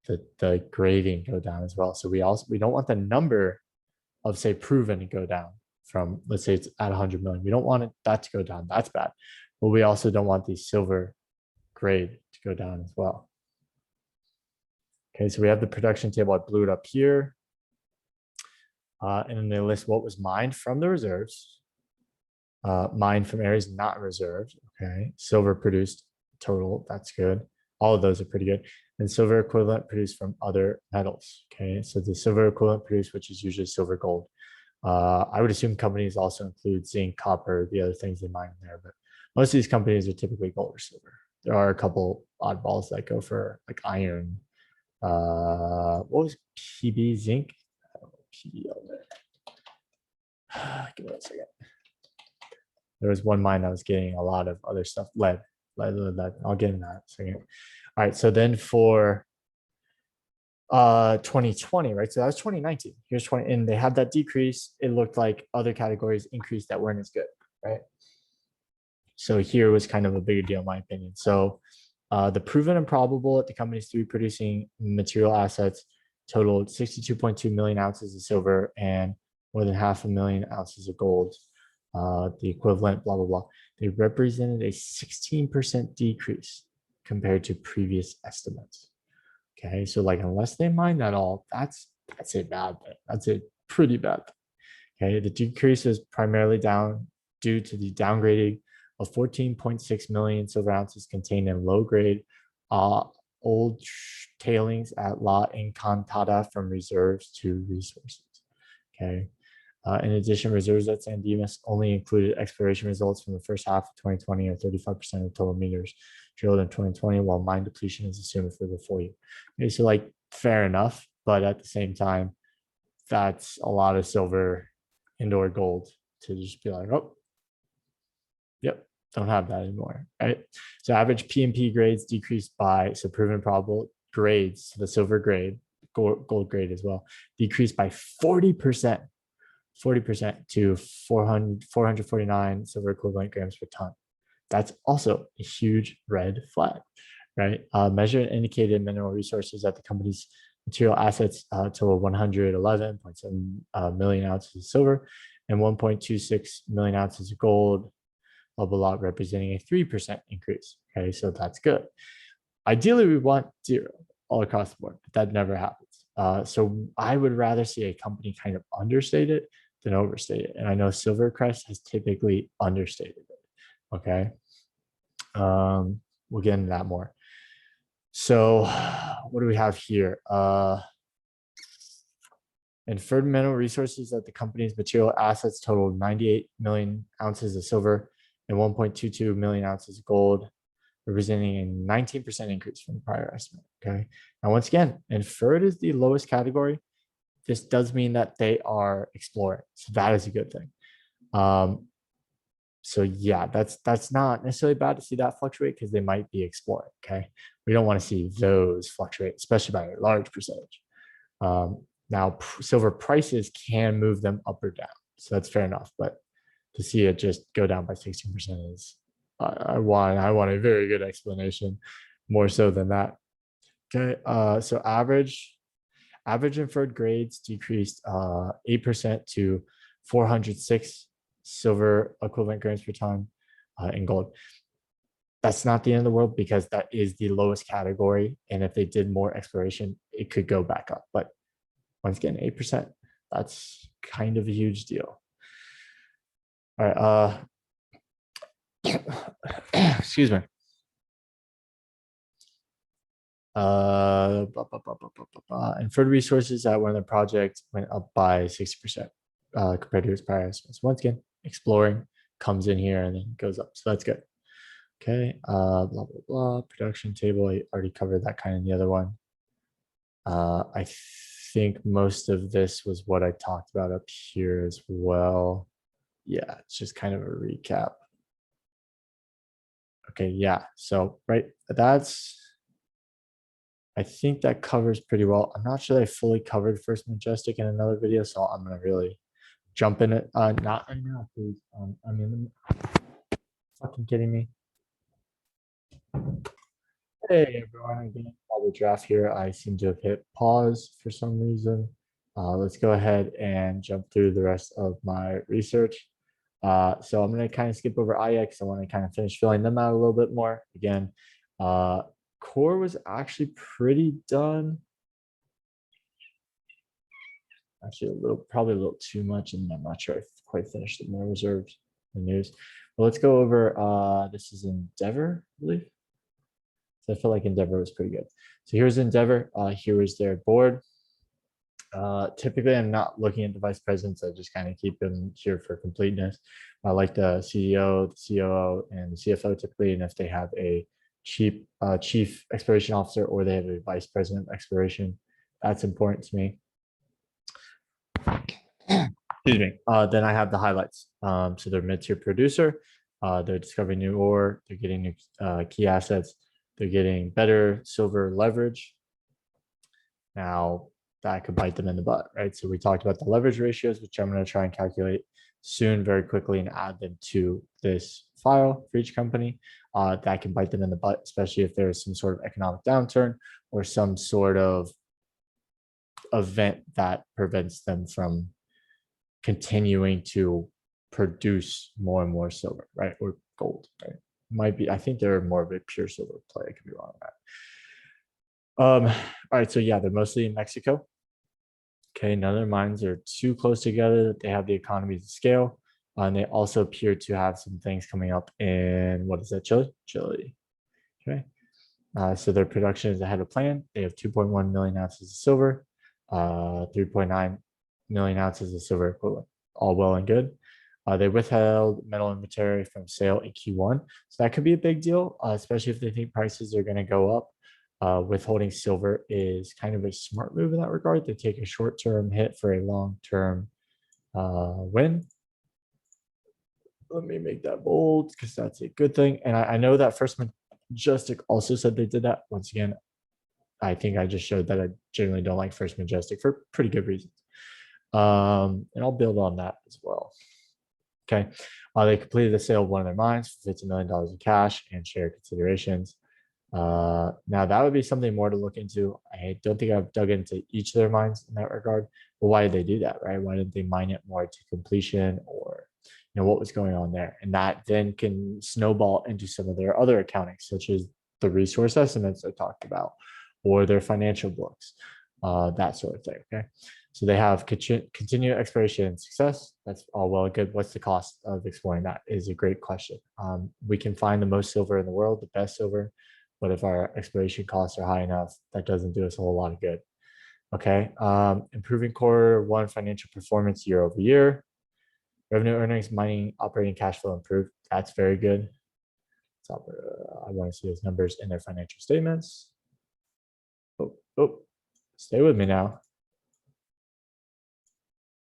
the grading go down as well. So we don't want the number of, say, proven to go down from, let's say it's at 100 million. We don't want that to go down. That's bad. But we also don't want the silver grade to go down as well. Okay, so we have the production table. I blew it up here. And then they list what was mined from the reserves. Mined from areas not reserved. Okay, silver produced total. That's good. All of those are pretty good. And silver equivalent produced from other metals. Okay, so the silver equivalent produced, which is usually silver, gold. I would assume companies also include zinc, copper, the other things they mine in there, but most of these companies are typically gold or silver. There are a couple oddballs that go for like iron. What was PB zinc? PB over there. Give me a second. There was one mine that was getting a lot of other stuff, lead. I'll get in that in a second. All right, so then for 2020, right? So that was 2019. Here's 20, and they had that decrease. It looked like other categories increased that weren't as good, right? So here was kind of a bigger deal, in my opinion. So the proven and probable at the company's three producing material assets totaled 62.2 million ounces of silver and more than 500,000 ounces of gold. The equivalent, blah, blah, blah. They represented a 16% decrease compared to previous estimates. Okay, so like unless they mine that all, that's a bad thing. That's a pretty bad thing. Okay, the decrease is primarily down due to the downgrading of 14.6 million silver ounces contained in low-grade old tailings at La Encantada from reserves to resources. Okay. In addition, reserves at San Dimas only included exploration results from the first half of 2020 or 35% of total meters drilled in 2020, while mine depletion is assumed for the full year. Okay, so like fair enough, but at the same time, that's a lot of silver and/or gold to just be like, oh, yep, don't have that anymore, right? So average P&P grades decreased by, so proven probable grades, so the silver grade, gold grade as well, decreased by 40%. 40% to 449 silver equivalent grams per ton. That's also a huge red flag, right? Measured and indicated mineral resources at the company's material assets total 111.7 million ounces of silver and 1.26 million ounces of gold, blah, blah, blah, representing a 3% increase. Okay, so that's good. Ideally, we want zero all across the board, but that never happens. So I would rather see a company kind of understate it than overstate it. And I know Silvercrest has typically understated it. Okay. We'll get into that more. So what do we have here? Inferred mineral resources at the company's material assets totaled 98 million ounces of silver and 1.22 million ounces of gold, representing a 19% increase from the prior estimate. Okay. Now, once again, inferred is the lowest category. This does mean that they are exploring. So that is a good thing. So yeah, that's not necessarily bad to see that fluctuate because they might be exploring. Okay. We don't want to see those fluctuate, especially by a large percentage. Now, silver prices can move them up or down. So that's fair enough. But to see it just go down by 16% is, I want a very good explanation, more so than that. Okay. So average inferred grades decreased 8% to 406 silver equivalent grams per ton in gold. That's not the end of the world because that is the lowest category. And if they did more exploration, it could go back up. But once again, 8%, that's kind of a huge deal. All right. Excuse me. Inferred resources at one of the projects went up by 60% compared to its prior estimates. Once again, exploring comes in here and then goes up. So that's good. Okay. Blah, blah, blah. Production table. I already covered that kind of in the other one. I think most of this was what I talked about up here as well. Yeah, it's just kind of a recap. Okay, yeah. So, right, I think that covers pretty well. I'm not sure I fully covered First Majestic in another video, so I'm gonna really jump in it. Not right now, please. I mean, fucking kidding me. Hey everyone, again, the draft here. I seem to have hit pause for some reason. Let's go ahead and jump through the rest of my research. So I'm going to kind of skip over IX. I want to kind of finish filling them out a little bit more. Again, core was actually pretty done. Actually, probably a little too much, and I'm not sure I quite finished the more reserves the news. But let's go over. This is Endeavor, I believe. So I feel like Endeavor was pretty good. So here's Endeavor. Here is their board. Typically, I'm not looking at the vice presidents. I just kind of keep them here for completeness. I like the CEO, the COO, and the CFO typically, and if they have a chief exploration officer or they have a vice president of exploration, that's important to me. Excuse me. Then I have the highlights. So they're mid-tier producer. They're discovering new ore. They're getting new key assets. They're getting better silver leverage. Now that could bite them in the butt, right? So we talked about the leverage ratios, which I'm going to try and calculate soon very quickly and add them to this file for each company. That can bite them in the butt, especially if there's some sort of economic downturn or some sort of event that prevents them from continuing to produce more and more silver, right? Or gold, right? Might be, I think they're more of a pure silver play. I could be wrong on that. All right, so yeah, they're mostly in Mexico. Okay, none of their mines are too close together. They have the economies of scale. And they also appear to have some things coming up in, what is that, Chile? Chile. Okay. So their production is ahead of plan. They have 2.1 million ounces of silver, 3.9 million ounces of silver equivalent. All well and good. They withheld metal inventory from sale in Q1. So that could be a big deal, especially if they think prices are going to go up. Withholding silver is kind of a smart move in that regard. They take a short-term hit for a long-term win. Let me make that bold because that's a good thing. And I know that First Majestic also said they did that. Once again, I think I just showed that I generally don't like First Majestic for pretty good reasons. And I'll build on that as well. Okay. They completed the sale of one of their mines for $50 million in cash and share considerations. Now that would be something more to look into. I don't think I've dug into each of their mines in that regard. But why did they do that, right? Why didn't they mine it more to completion, or what was going on there? And that then can snowball into some of their other accounting, such as the resource estimates I talked about, or their financial books, that sort of thing. Okay. So they have continued exploration and success. That's all well and good. What's the cost of exploring that is a great question. We can find the most silver in the world, the best silver, but if our exploration costs are high enough, that doesn't do us a whole lot of good. Okay. Improving Q1 financial performance year over year. Revenue, earnings, mining, operating cash flow improved. That's very good. So I want to see those numbers in their financial statements. Oh, stay with me now.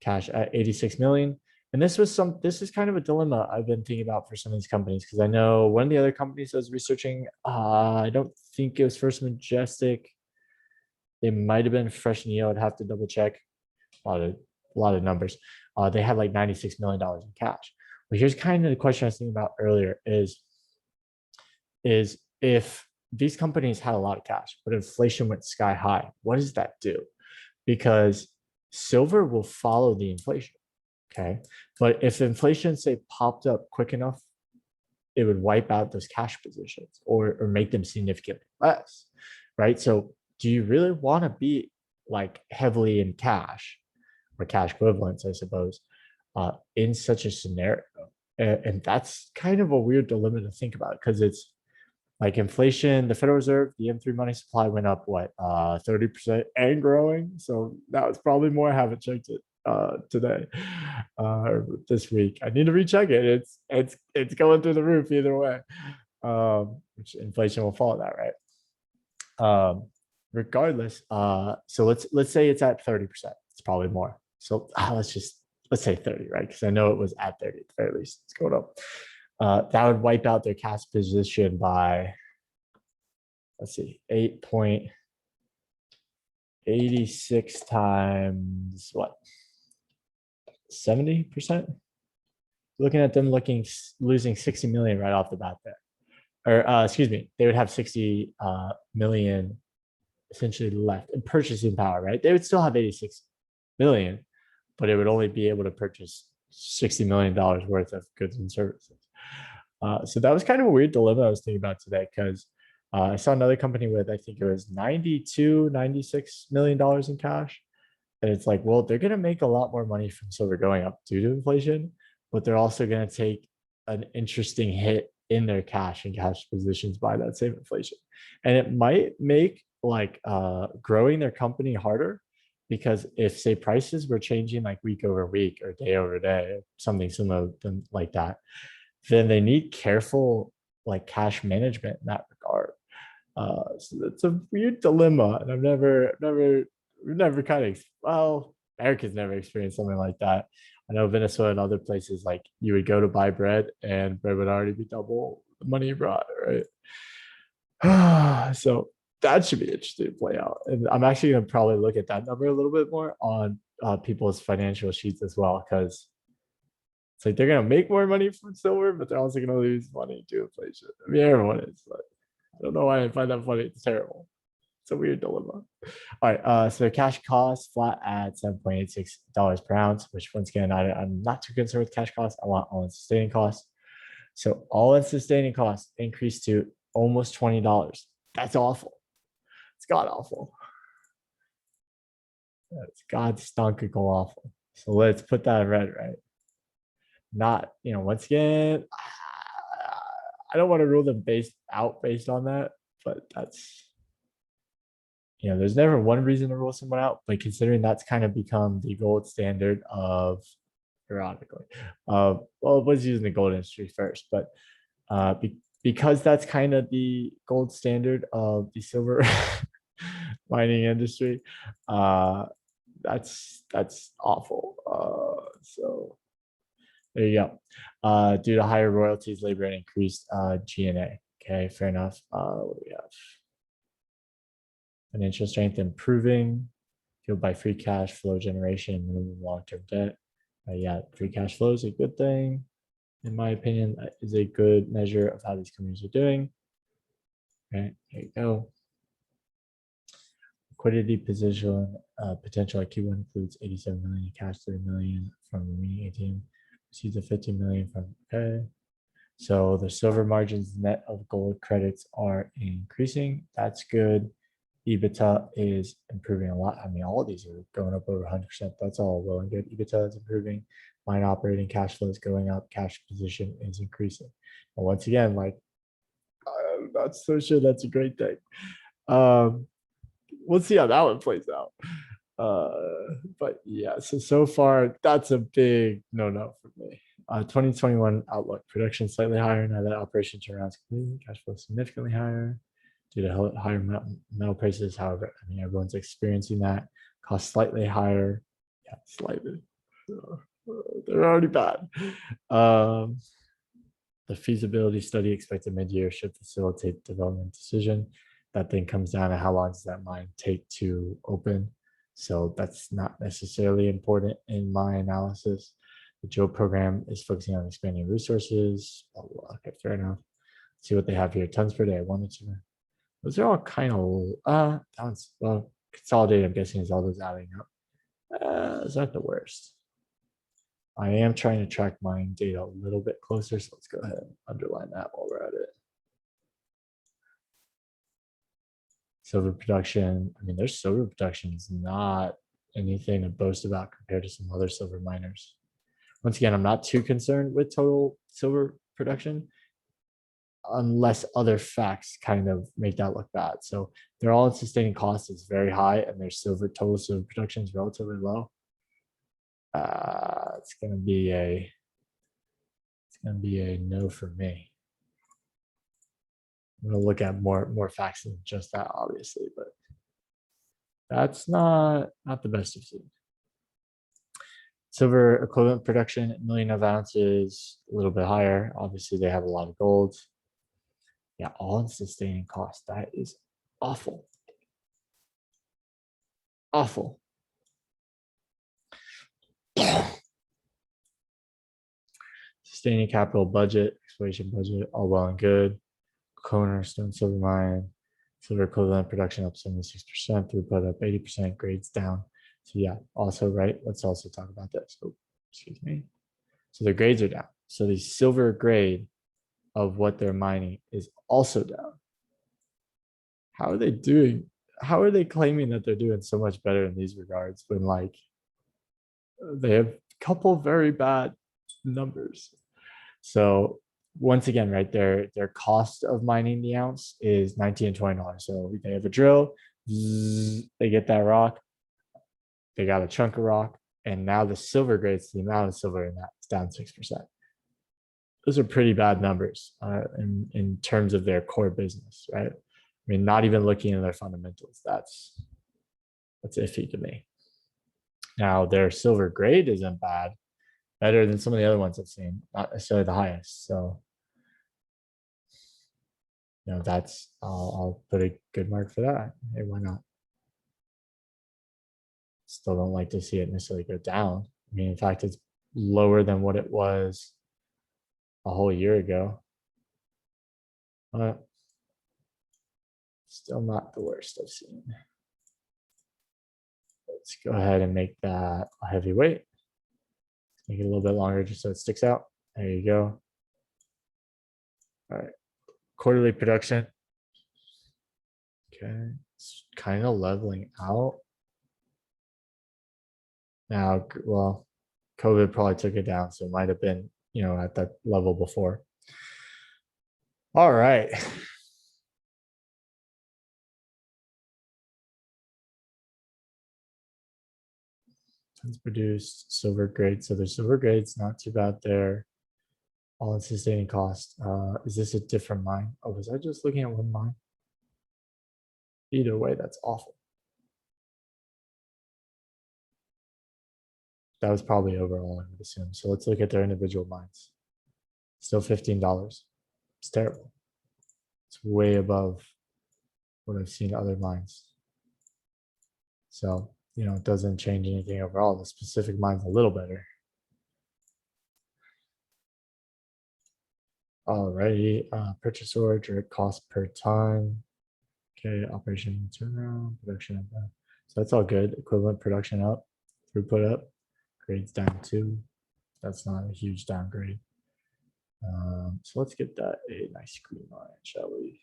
Cash at 86 million. And this is kind of a dilemma I've been thinking about for some of these companies, because I know one of the other companies I was researching, I don't think it was First Majestic. It might have been Fresh Neo. I'd have to double check. A lot of numbers. They had like $96 million in cash. But here's kind of the question I was thinking about earlier is if these companies had a lot of cash, but inflation went sky high, what does that do? Because silver will follow the inflation. Okay. But if inflation, say, popped up quick enough, it would wipe out those cash positions or make them significantly less. Right. So do you really want to be like heavily in cash or cash equivalents, I suppose, in such a scenario? And that's kind of a weird dilemma to think about, because it's like inflation, the Federal Reserve, the M3 money supply went up, 30% and growing. So that was probably more. I haven't checked it today, this week. I need to recheck it. It's going through the roof either way. Which inflation will follow that, right? Regardless, so let's say it's at 30%. It's probably more. So let's say 30, right? Because I know it was at 30 at the very least. It's going up. That would wipe out their cash position by, let's see, 8.86 times what? 70%? Looking at them losing 60 million right off the bat there. Or excuse me, they would have 60 million essentially left in purchasing power, right? They would still have 86 million, but it would only be able to purchase $60 million worth of goods and services. So that was kind of a weird dilemma I was thinking about today, because I saw another company with, I think it was $96 million in cash. And it's like, well, they're going to make a lot more money from silver going up due to inflation, but they're also going to take an interesting hit in their cash and cash positions by that same inflation. And it might make like growing their company harder, because if say prices were changing like week over week or day over day, something similar like that, then they need careful like cash management in that regard. So it's a weird dilemma, and we've never kind of, well, America's never experienced something like that. I know Venezuela and other places, like you would go to buy bread, and bread would already be double the money you brought, right? So that should be interesting to play out, and I'm actually gonna probably look at that number a little bit more on people's financial sheets as well, because it's like they're gonna make more money from silver, but they're also gonna lose money to inflation. I mean, everyone is, but I don't know why I find that funny. It's terrible. It's a weird dilemma. All right, so cash cost flat at $7.86 per ounce, which once again, I'm not too concerned with cash costs. I want all-in sustaining costs. So all-in sustaining costs increased to almost $20. That's awful. It's god awful. It's god stonkical awful. So let's put that in red, right? Not, once again, I don't want to rule them based on that, but that's, there's never one reason to rule someone out, but considering that's kind of become the gold standard of, ironically, well, let's using the gold industry first, but because that's kind of the gold standard of the silver mining industry, that's awful. So there you go. Due to higher royalties, labor, and increased G&A. Okay, fair enough. What do we have? Financial strength improving, fueled by free cash flow generation, minimum long-term debt. Yeah, free cash flow is a good thing. In my opinion, that is a good measure of how these companies are doing. Right, there you go. Liquidity position potential at Q1 includes 87 million in cash, 30 million from remaining ATM, receipts of 15 million from, okay. So the silver margins net of gold credits are increasing. That's good. EBITDA is improving a lot. I mean, all of these are going up over 100%. That's all well and good. EBITDA is improving. Mine operating cash flow is going up. Cash position is increasing. And once again, like, I'm not so sure that's a great thing. We'll see how that one plays out. But yeah, so far that's a big no for me. 2021 outlook: production slightly higher now that operation turnarounds completely. Cash flow significantly higher due to higher metal prices. However, I mean, everyone's experiencing that. Cost slightly higher. Yeah, slightly. They're already bad. The feasibility study expected mid-year should facilitate development decision. That thing comes down to how long does that mine take to open. So that's not necessarily important in my analysis. The Joe program is focusing on expanding resources. Okay, fair enough. Let's see what they have here. Tons per day, 1 to 2. Those are all kind of well, consolidated. I'm guessing is all those adding up. It's not the worst. I am trying to track mine data a little bit closer, so let's go ahead and underline that while we're at it. Silver production, I mean, their silver production is not anything to boast about compared to some other silver miners. Once again, I'm not too concerned with total silver production unless other facts kind of make that look bad. So their all-in sustaining cost is very high and their total silver production is relatively low. It's gonna be a no for me. I'm gonna look at more facts than just that, obviously, but that's not the best you've seen. Silver equivalent production, million of ounces, a little bit higher. Obviously, they have a lot of gold. Yeah, all in sustaining cost. That is awful. Awful. Sustaining capital budget, exploration budget, all well and good. Cornerstone silver mine, silver equivalent production up 76%, throughput up 80%, grades down. So yeah, also, right, let's also talk about this. Oh, excuse me. So the grades are down. So the silver grade of what they're mining is also down. How are they doing? How are they claiming that they're doing so much better in these regards when like they have a couple very bad numbers? So once again, right, their cost of mining the ounce is $19 and $20. So they have a drill, they get that rock, they got a chunk of rock, and now the silver grades, the amount of silver in that is down 6%. Those are pretty bad numbers in terms of their core business, right? I mean, not even looking at their fundamentals. That's iffy to me. Now, their silver grade isn't bad, better than some of the other ones I've seen, not necessarily the highest. So, that's I'll put a good mark for that. Hey, why not? Still don't like to see it necessarily go down. I mean, in fact, it's lower than what it was a whole year ago. But still not the worst I've seen. Let's go ahead and make that a heavyweight. Make it a little bit longer just so it sticks out. There you go. All right. Quarterly production. Okay. It's kind of leveling out. Now, well, COVID probably took it down, so it might have been, at that level before. All right. Tons produced, silver grade. So there's silver grades, not too bad there. All-in sustaining cost. Is this a different mine? Oh, was I just looking at one mine? Either way, that's awful. That was probably overall, I would assume. So let's look at their individual mines. Still $15. It's terrible. It's way above what I've seen other mines. So, it doesn't change anything overall. The specific mine's a little better. Alrighty, purchase order, direct cost per ton. Okay, operation turnaround, production. So that's all good. Equivalent production up, throughput up, grades down 2. That's not a huge downgrade. So let's get that a nice green line, shall we?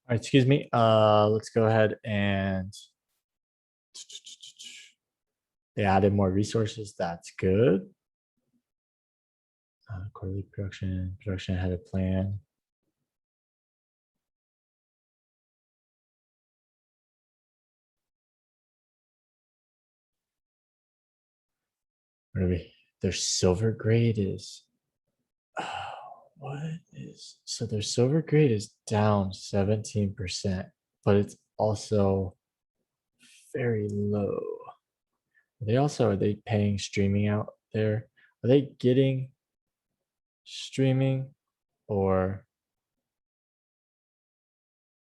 All right, excuse me. Let's go ahead and they added more resources. That's good. Quarterly production had a plan. Their silver grade is, so their silver grade is down 17%, but it's also very low. Are they paying streaming out there? Are they getting streaming, or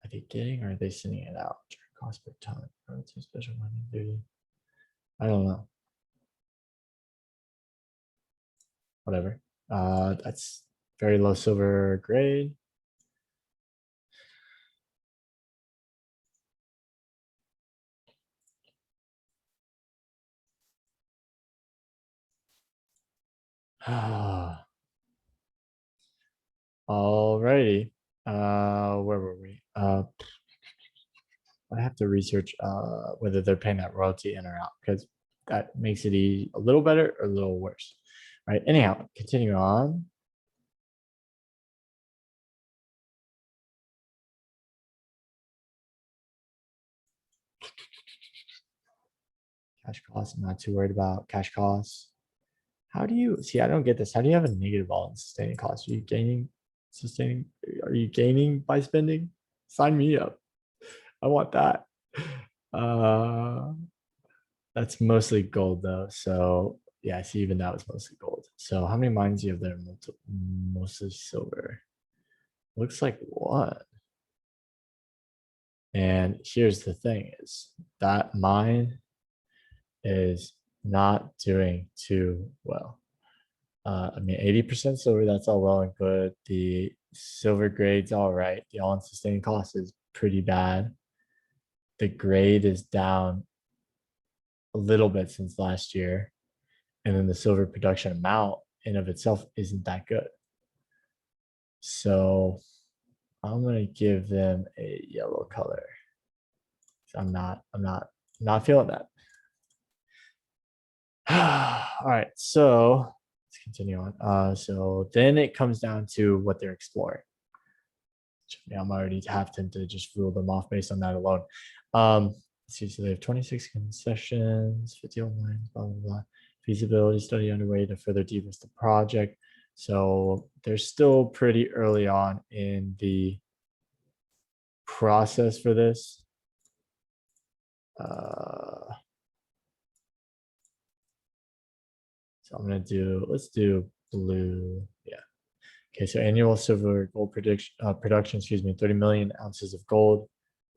are they getting, or are they sending it out? Cost per ton, special money duty. I don't know. Whatever. That's very low silver grade. Alrighty. Where were we? I have to research whether they're paying that royalty in or out, because that makes it a little better or a little worse. All right. Anyhow, continue on. Cash costs, I'm not too worried about cash costs. How do you see? I don't get this. How do you have a negative all in sustaining costs? Are you gaining sustaining? Are you gaining by spending? Sign me up. I want that. That's mostly gold though. So yeah, I see even that was mostly gold. So how many mines do you have there? Mostly silver. Looks like one. And here's the thing is that mine is not doing too well. I mean, 80% silver, that's all well and good. The silver grade's all right. The all-in sustaining cost is pretty bad. The grade is down a little bit since last year. And then the silver production amount in of itself isn't that good. So I'm gonna give them a yellow color. I'm not feeling that. All right, so let's continue on. So then it comes down to what they're exploring. Yeah, I'm already half tempted to just rule them off based on that alone. Let's see, so they have 26 concessions, 50 lines, blah, blah, blah. Feasibility study underway to further de-risk the project. So they're still pretty early on in the process for this. So I'm gonna let's do blue. Yeah. Okay, so annual silver gold production, excuse me, 30 million ounces of gold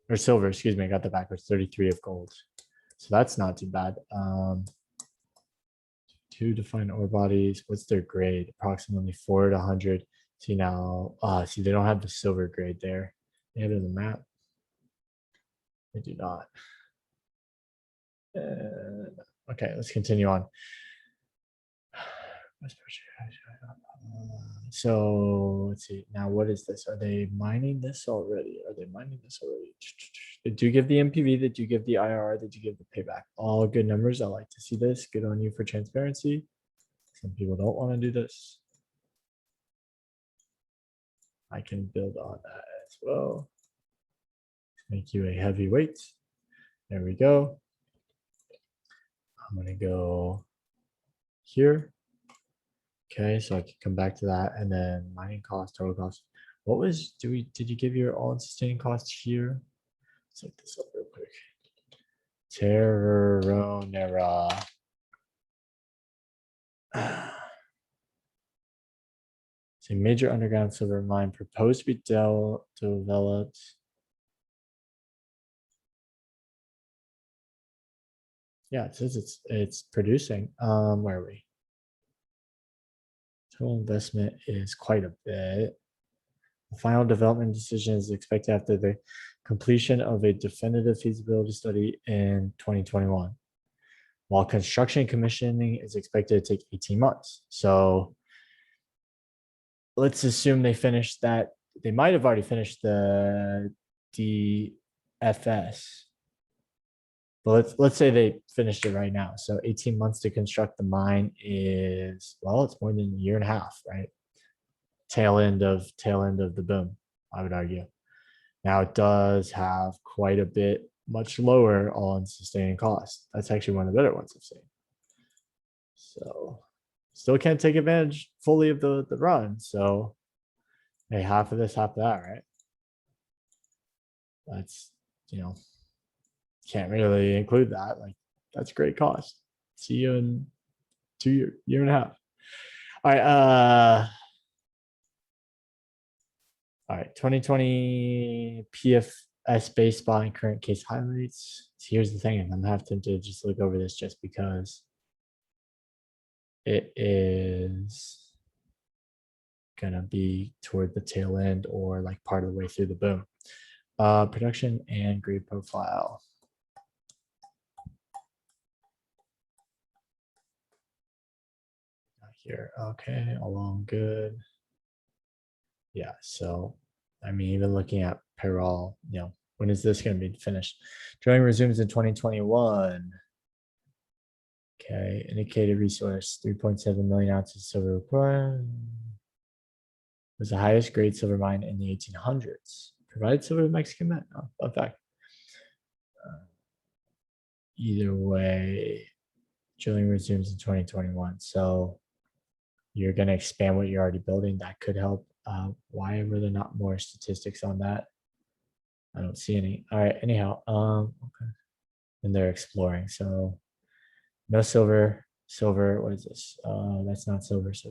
or silver, excuse me, I got that backwards, 33 of gold. So that's not too bad. Two defined ore bodies. What's their grade? Approximately 4 to 100. See now, see, they don't have the silver grade there. They have it in the map. They do not. Okay, let's continue on. So let's see. Now, what is this? Are they mining this already? Are they mining this already? They do give the NPV. They do give the IRR. They do give the payback. All good numbers. I like to see this. Good on you for transparency. Some people don't want to do this. I can build on that as well. Make you a heavyweight. There we go. I'm going to go here. Okay, so I can come back to that, and then mining cost, total cost. What was, did you give your all-in sustaining cost here? Let's look this up real quick. Terronera. So major underground silver mine proposed to be developed. Yeah, it says it's producing. Where are we? Total investment is quite a bit. The final development decision is expected after the completion of a definitive feasibility study in 2021, while construction and commissioning is expected to take 18 months. So let's assume they finished that. They might have already finished the DFS, but let's say they finished it right now. So 18 months to construct the mine is, well, it's more than a year and a half, right? Tail end of the boom, I would argue. Now it does have quite a bit much lower on sustaining cost. That's actually one of the better ones I've seen. So still can't take advantage fully of the run. So hey, half of this, half of that, right? That's, can't really include that. Like, that's great cost. See you in year and a half. All right. All right, 2020 PFS baseball and current case highlights. So here's the thing, and I'm having to just look over this just because it is gonna be toward the tail end or like part of the way through the boom. Production and grade profile. Here, okay, along good. Yeah, so I mean, even looking at payroll, when is this going to be finished? Drilling resumes in 2021. Okay, indicated resource 3.7 million ounces silver required. Was the highest grade silver mine in the 1800s. Provided silver to Mexican men. Oh, fun fact. Either way, drilling resumes in 2021. So you're going to expand what you're already building. That could help. Why were there not more statistics on that? I don't see any. All right. Anyhow, okay. And they're exploring. So no silver. What is this? That's not silver. So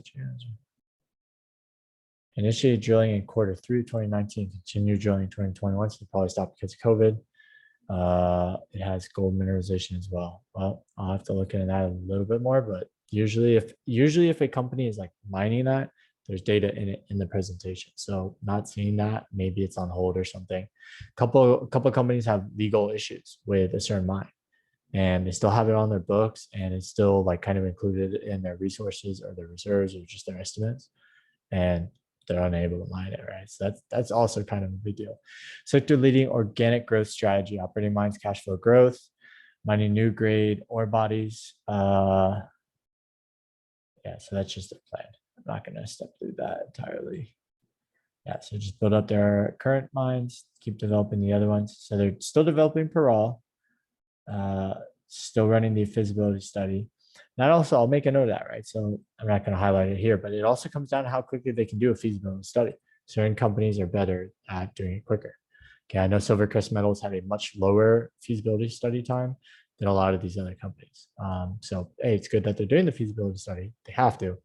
initiated drilling in quarter 3 2019. Continued drilling in 2021. So they probably stopped because of COVID. It has gold mineralization as well. Well, I'll have to look into that a little bit more. But usually if a company is like mining that, there's data in it in the presentation. So not seeing that, maybe it's on hold or something. A couple companies have legal issues with a certain mine, and they still have it on their books, and it's still like kind of included in their resources or their reserves or just their estimates, and they're unable to mine it, right? So that's also kind of a big deal. Sector leading organic growth strategy, operating mines, cash flow growth, mining new grade ore bodies. Yeah, so that's just a plan. I'm not going to step through that entirely. Yeah, so just build up their current mines, keep developing the other ones. So they're still developing Peral, still running the feasibility study. That also, I'll make a note of that, right? So I'm not going to highlight it here, but it also comes down to how quickly they can do a feasibility study. Certain companies are better at doing it quicker. Okay, I know Silvercrest Metals have a much lower feasibility study time than a lot of these other companies. So, hey, it's good that they're doing the feasibility study. They have to.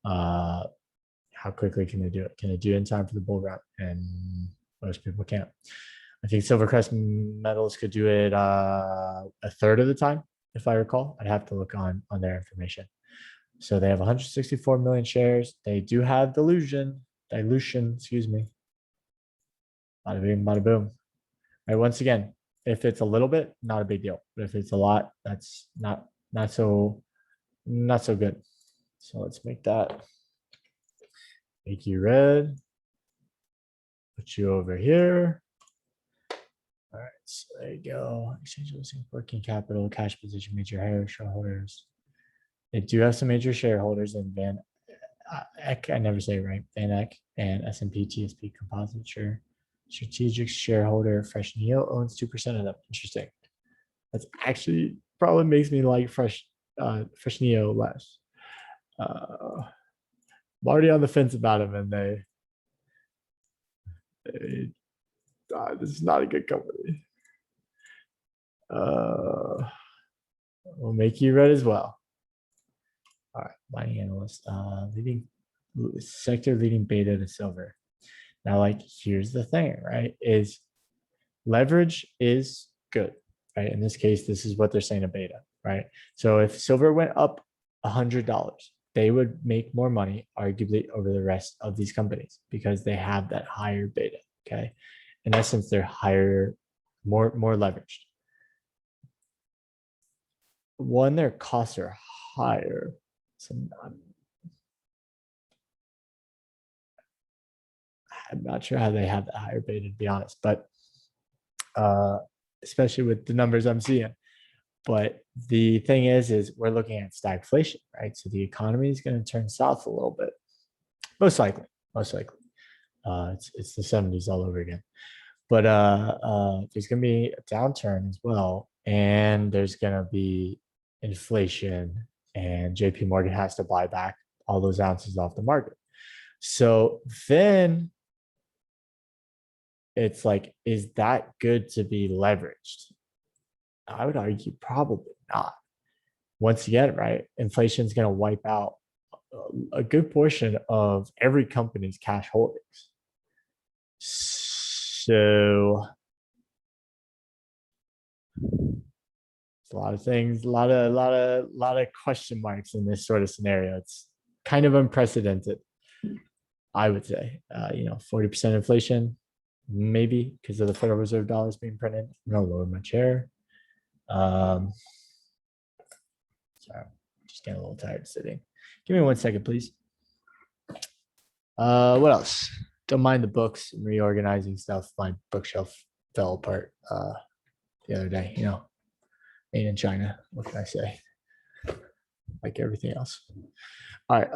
How quickly can they do it? Can they do it in time for the bull run? And most people can't. I think Silvercrest Metals could do it a third of the time, if I recall. I'd have to look on their information. So they have 164 million shares. They do have dilution, excuse me. Bada bing, bada boom. All right, once again, if it's a little bit, not a big deal. But if it's a lot, that's not so good. So let's make that. Make you red. Put you over here. All right, so there you go. Exchange listing, working capital, cash position, major shareholders. They do have some major shareholders in Van Eck, I never say it right, Van Eck and S&P TSP Composite. Sure. Strategic shareholder Fresh Neo owns 2% of them. Interesting. That's actually probably makes me like Fresh Neo less. I'm already on the fence about him, and this is not a good company. We'll make you red as well. All right, mining analyst, leading sector leading beta to silver. Now, like, here's the thing, right? Is leverage is good, right? In this case, this is what they're saying to beta, right? So if silver went up $100, they would make more money, arguably, over the rest of these companies because they have that higher beta. Okay, in essence, they're higher, more leveraged. One, their costs are higher. So I'm not sure how they have that higher beta, to be honest, but especially with the numbers I'm seeing. But the thing is we're looking at stagflation, right? So the economy is going to turn south a little bit, most likely. It's the 70s all over again. But there's going to be a downturn as well, and there's going to be inflation, and JP Morgan has to buy back all those ounces off the market. So then it's like, is that good to be leveraged? I would argue probably not. Once again, right, inflation is going to wipe out a good portion of every company's cash holdings. So it's a lot of things, a lot of question marks in this sort of scenario. It's kind of unprecedented, I would say. 40% inflation, maybe because of the Federal Reserve dollars being printed. I'm gonna lower my chair. Sorry, I'm just getting a little tired sitting. Give me 1 second, please. What else? Don't mind the books and reorganizing stuff. My bookshelf fell apart the other day, made in China. What can I say? Like everything else. All right.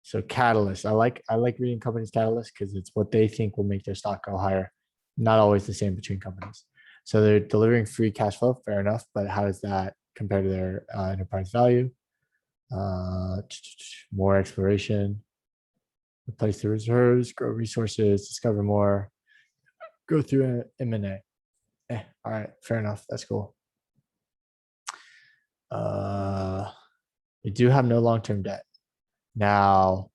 So Catalyst. I like reading companies' Catalyst because it's what they think will make their stock go higher. Not always the same between companies. So they're delivering free cash flow, fair enough, but how does that compare to their enterprise value? More exploration, replace the reserves, grow resources, discover more, go through M&A. All right, fair enough. That's cool. We do have no long-term debt. Now,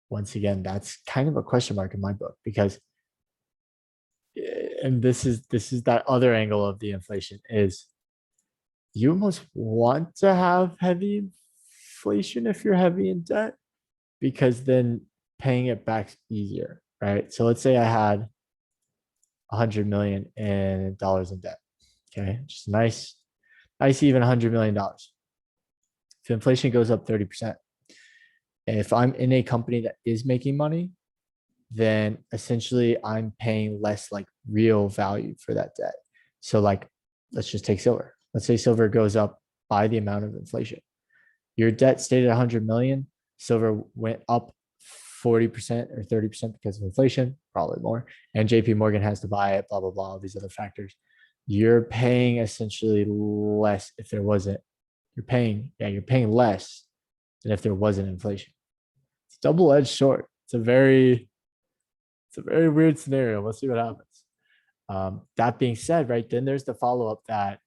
once again, that's kind of a question mark in my book because, and this is that other angle of the inflation is you almost want to have heavy inflation if you're heavy in debt, because then paying it back's easier, right? So let's say I had $100 million in debt. Okay, just nice even $100 million. If inflation goes up 30%, if I'm in a company that is making money, then essentially I'm paying less like real value for that debt. So like, let's just take silver. Let's say silver goes up by the amount of inflation. Your debt stayed at 100 million, silver went up 40% or 30% because of inflation, probably more. And JP Morgan has to buy it, blah, blah, blah, all these other factors. You're paying essentially less if there wasn't, you're paying less than if there wasn't inflation. It's double-edged sword. It's a very weird scenario. We'll see what happens. That being said, right, then there's the follow-up that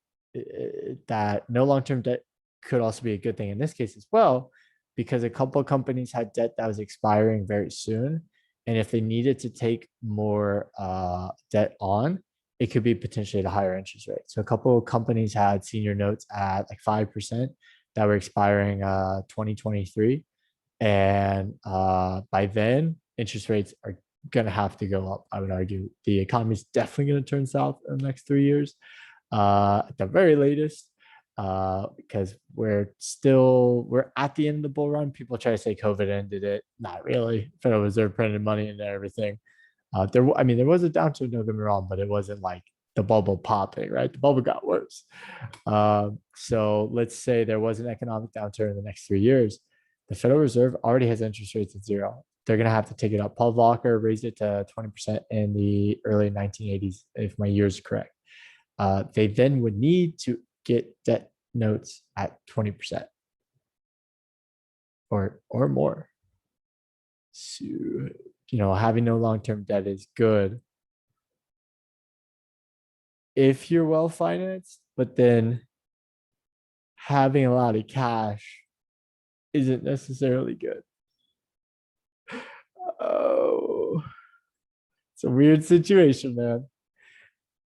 no long-term debt could also be a good thing in this case as well, because a couple of companies had debt that was expiring very soon. And if they needed to take more debt on, it could be potentially at a higher interest rate. So a couple of companies had senior notes at like 5% that were expiring 2023. And by then, interest rates are going to have to go up. I would argue the economy is definitely going to turn south in the next 3 years at the very latest, because we're at the end of the bull run. People try to say COVID ended it. Not really. Federal Reserve printed money into everything. There was a downturn, don't get me wrong, but it wasn't like the bubble popping, right? The bubble got worse. So let's say there was an economic downturn in the next 3 years. The Federal Reserve already has interest rates at zero. They're going to have to take it up. Paul Volcker raised it to 20% in the early 1980s, if my year is correct. They then would need to get debt notes at 20% or more. So, having no long-term debt is good if you're well financed, but then having a lot of cash isn't necessarily good. Oh, it's a weird situation, man.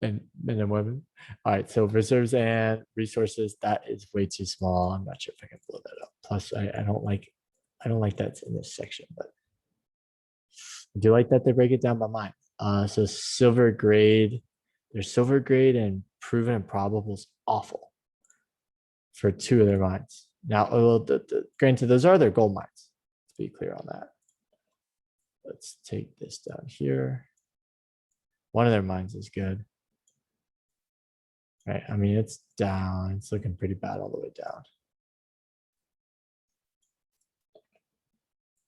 And men and women. All right, so reserves and resources, that is way too small. I'm not sure if I can blow that up. Plus, I don't like that's in this section, but I do like that they break it down by mine. So silver grade, there's silver grade and proven and probable is awful for two of their mines. Now, granted, those are their gold mines. Let's be clear on that. Let's take this down here. One of their mines is good. Right, I mean, it's down. It's looking pretty bad all the way down.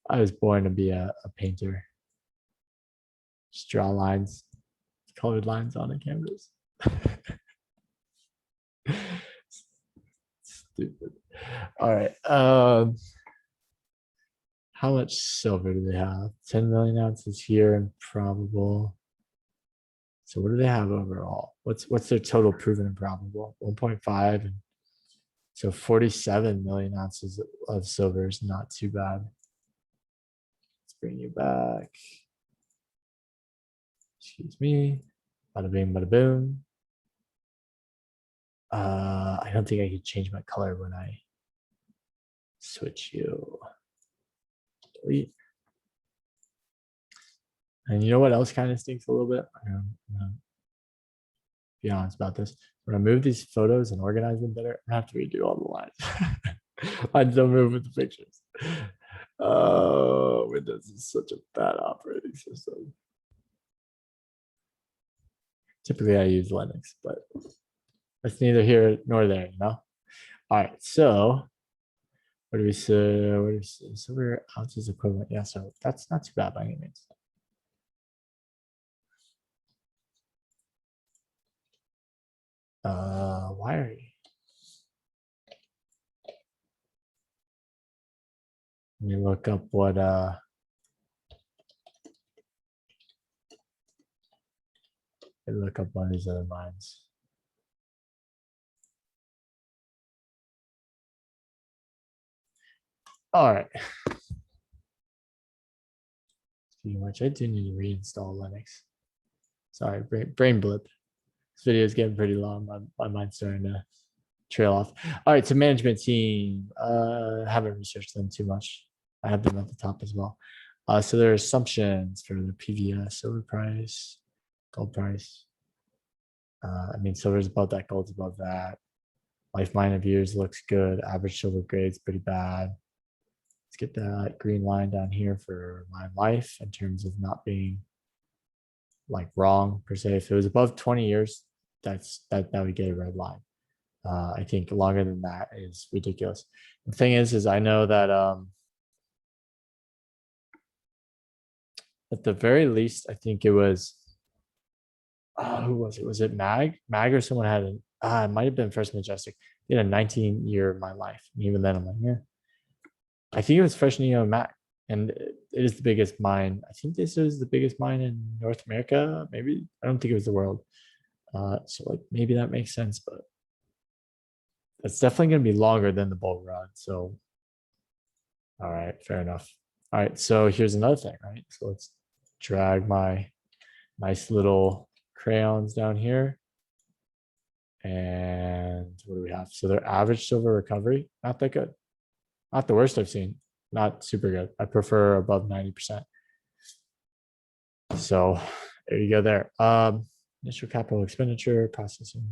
I was born to be a painter. Just draw lines, colored lines on a canvas. Stupid. All right. How much silver do they have? 10 million ounces here and probable. So what do they have overall? What's their total proven and probable? 1.5. And so 47 million ounces of silver is not too bad. Let's bring you back. Excuse me. Bada bing, bada boom. I don't think I could change my color when I switch you. Delete. And you know what else kind of stinks a little bit? Be honest about this. When I move these photos and organize them better, I have to redo all the lines. Lines don't move with the pictures. Oh, Windows is such a bad operating system. Typically, I use Linux, but that's neither here nor there, All right, so what do we say? So we're ounces equivalent. Yeah, so that's not too bad by any means. Why are you? Let me look up what look up one of these other mines. All right. Speaking of which, I do need to reinstall Linux. Sorry, brain blip. This video is getting pretty long. My mind's starting to trail off. All right, so management team. Haven't researched them too much. I have them at the top as well. So their assumptions for the PVS, silver price, gold price. I mean, silver's above that, gold's above that. Life mine of years looks good. Average silver grade's pretty bad. Let's get that green line down here for my life in terms of not being like wrong per se. If it was above 20 years, that would get a red line. I think longer than that is ridiculous. The thing is I know that at the very least, I think it was who was it? Was it Mag or someone had it might have been First Majestic. They had a 19-year of my life. And even then I'm like, yeah. I think it was Fresh Neo Mag. And it is the biggest mine. I think this is the biggest mine in North America. Maybe I don't think it was the world. So like maybe that makes sense, but it's definitely going to be longer than the Bull Run. So, all right, fair enough. All right, so here's another thing, right? So let's drag my nice little crayons down here. And what do we have? So their average silver recovery, not that good. Not the worst I've seen. Not super good. I prefer above 90%. So there you go there. Initial capital expenditure, processing,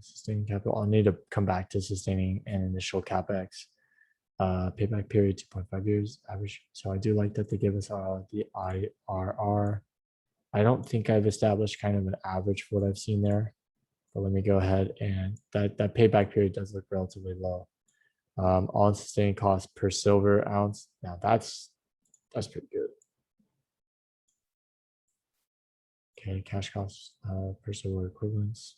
sustaining capital. I'll need to come back to sustaining and initial capex. Payback period 2.5 years average. So I do like that they give us the IRR. I don't think I've established kind of an average for what I've seen there, but let me go ahead and that payback period does look relatively low. All sustaining cost per silver ounce. Now that's pretty good. Okay, cash costs per silver equivalents.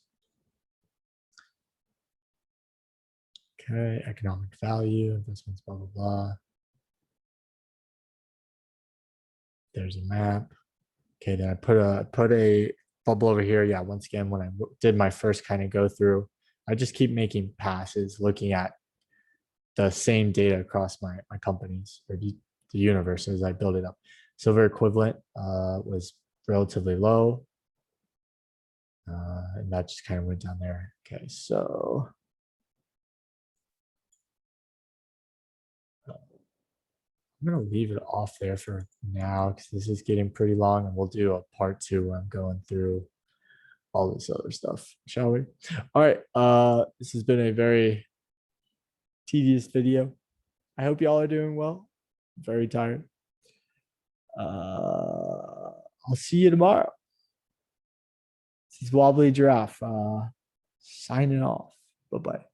Okay, economic value, investments, blah, blah, blah. There's a map. Okay, then I put a bubble over here. Yeah, once again, when I did my first kind of go through, I just keep making passes, looking at the same data across my companies or the universe as I build it up. Silver equivalent was relatively low. And that just kind of went down there. Okay, so I'm going to leave it off there for now because this is getting pretty long and we'll do a part 2 where I'm going through all this other stuff, shall we? All right. This has been a very tedious video. I hope y'all are doing well. I'm very tired. I'll see you tomorrow. This is Wobbly Giraffe signing off. Bye-bye.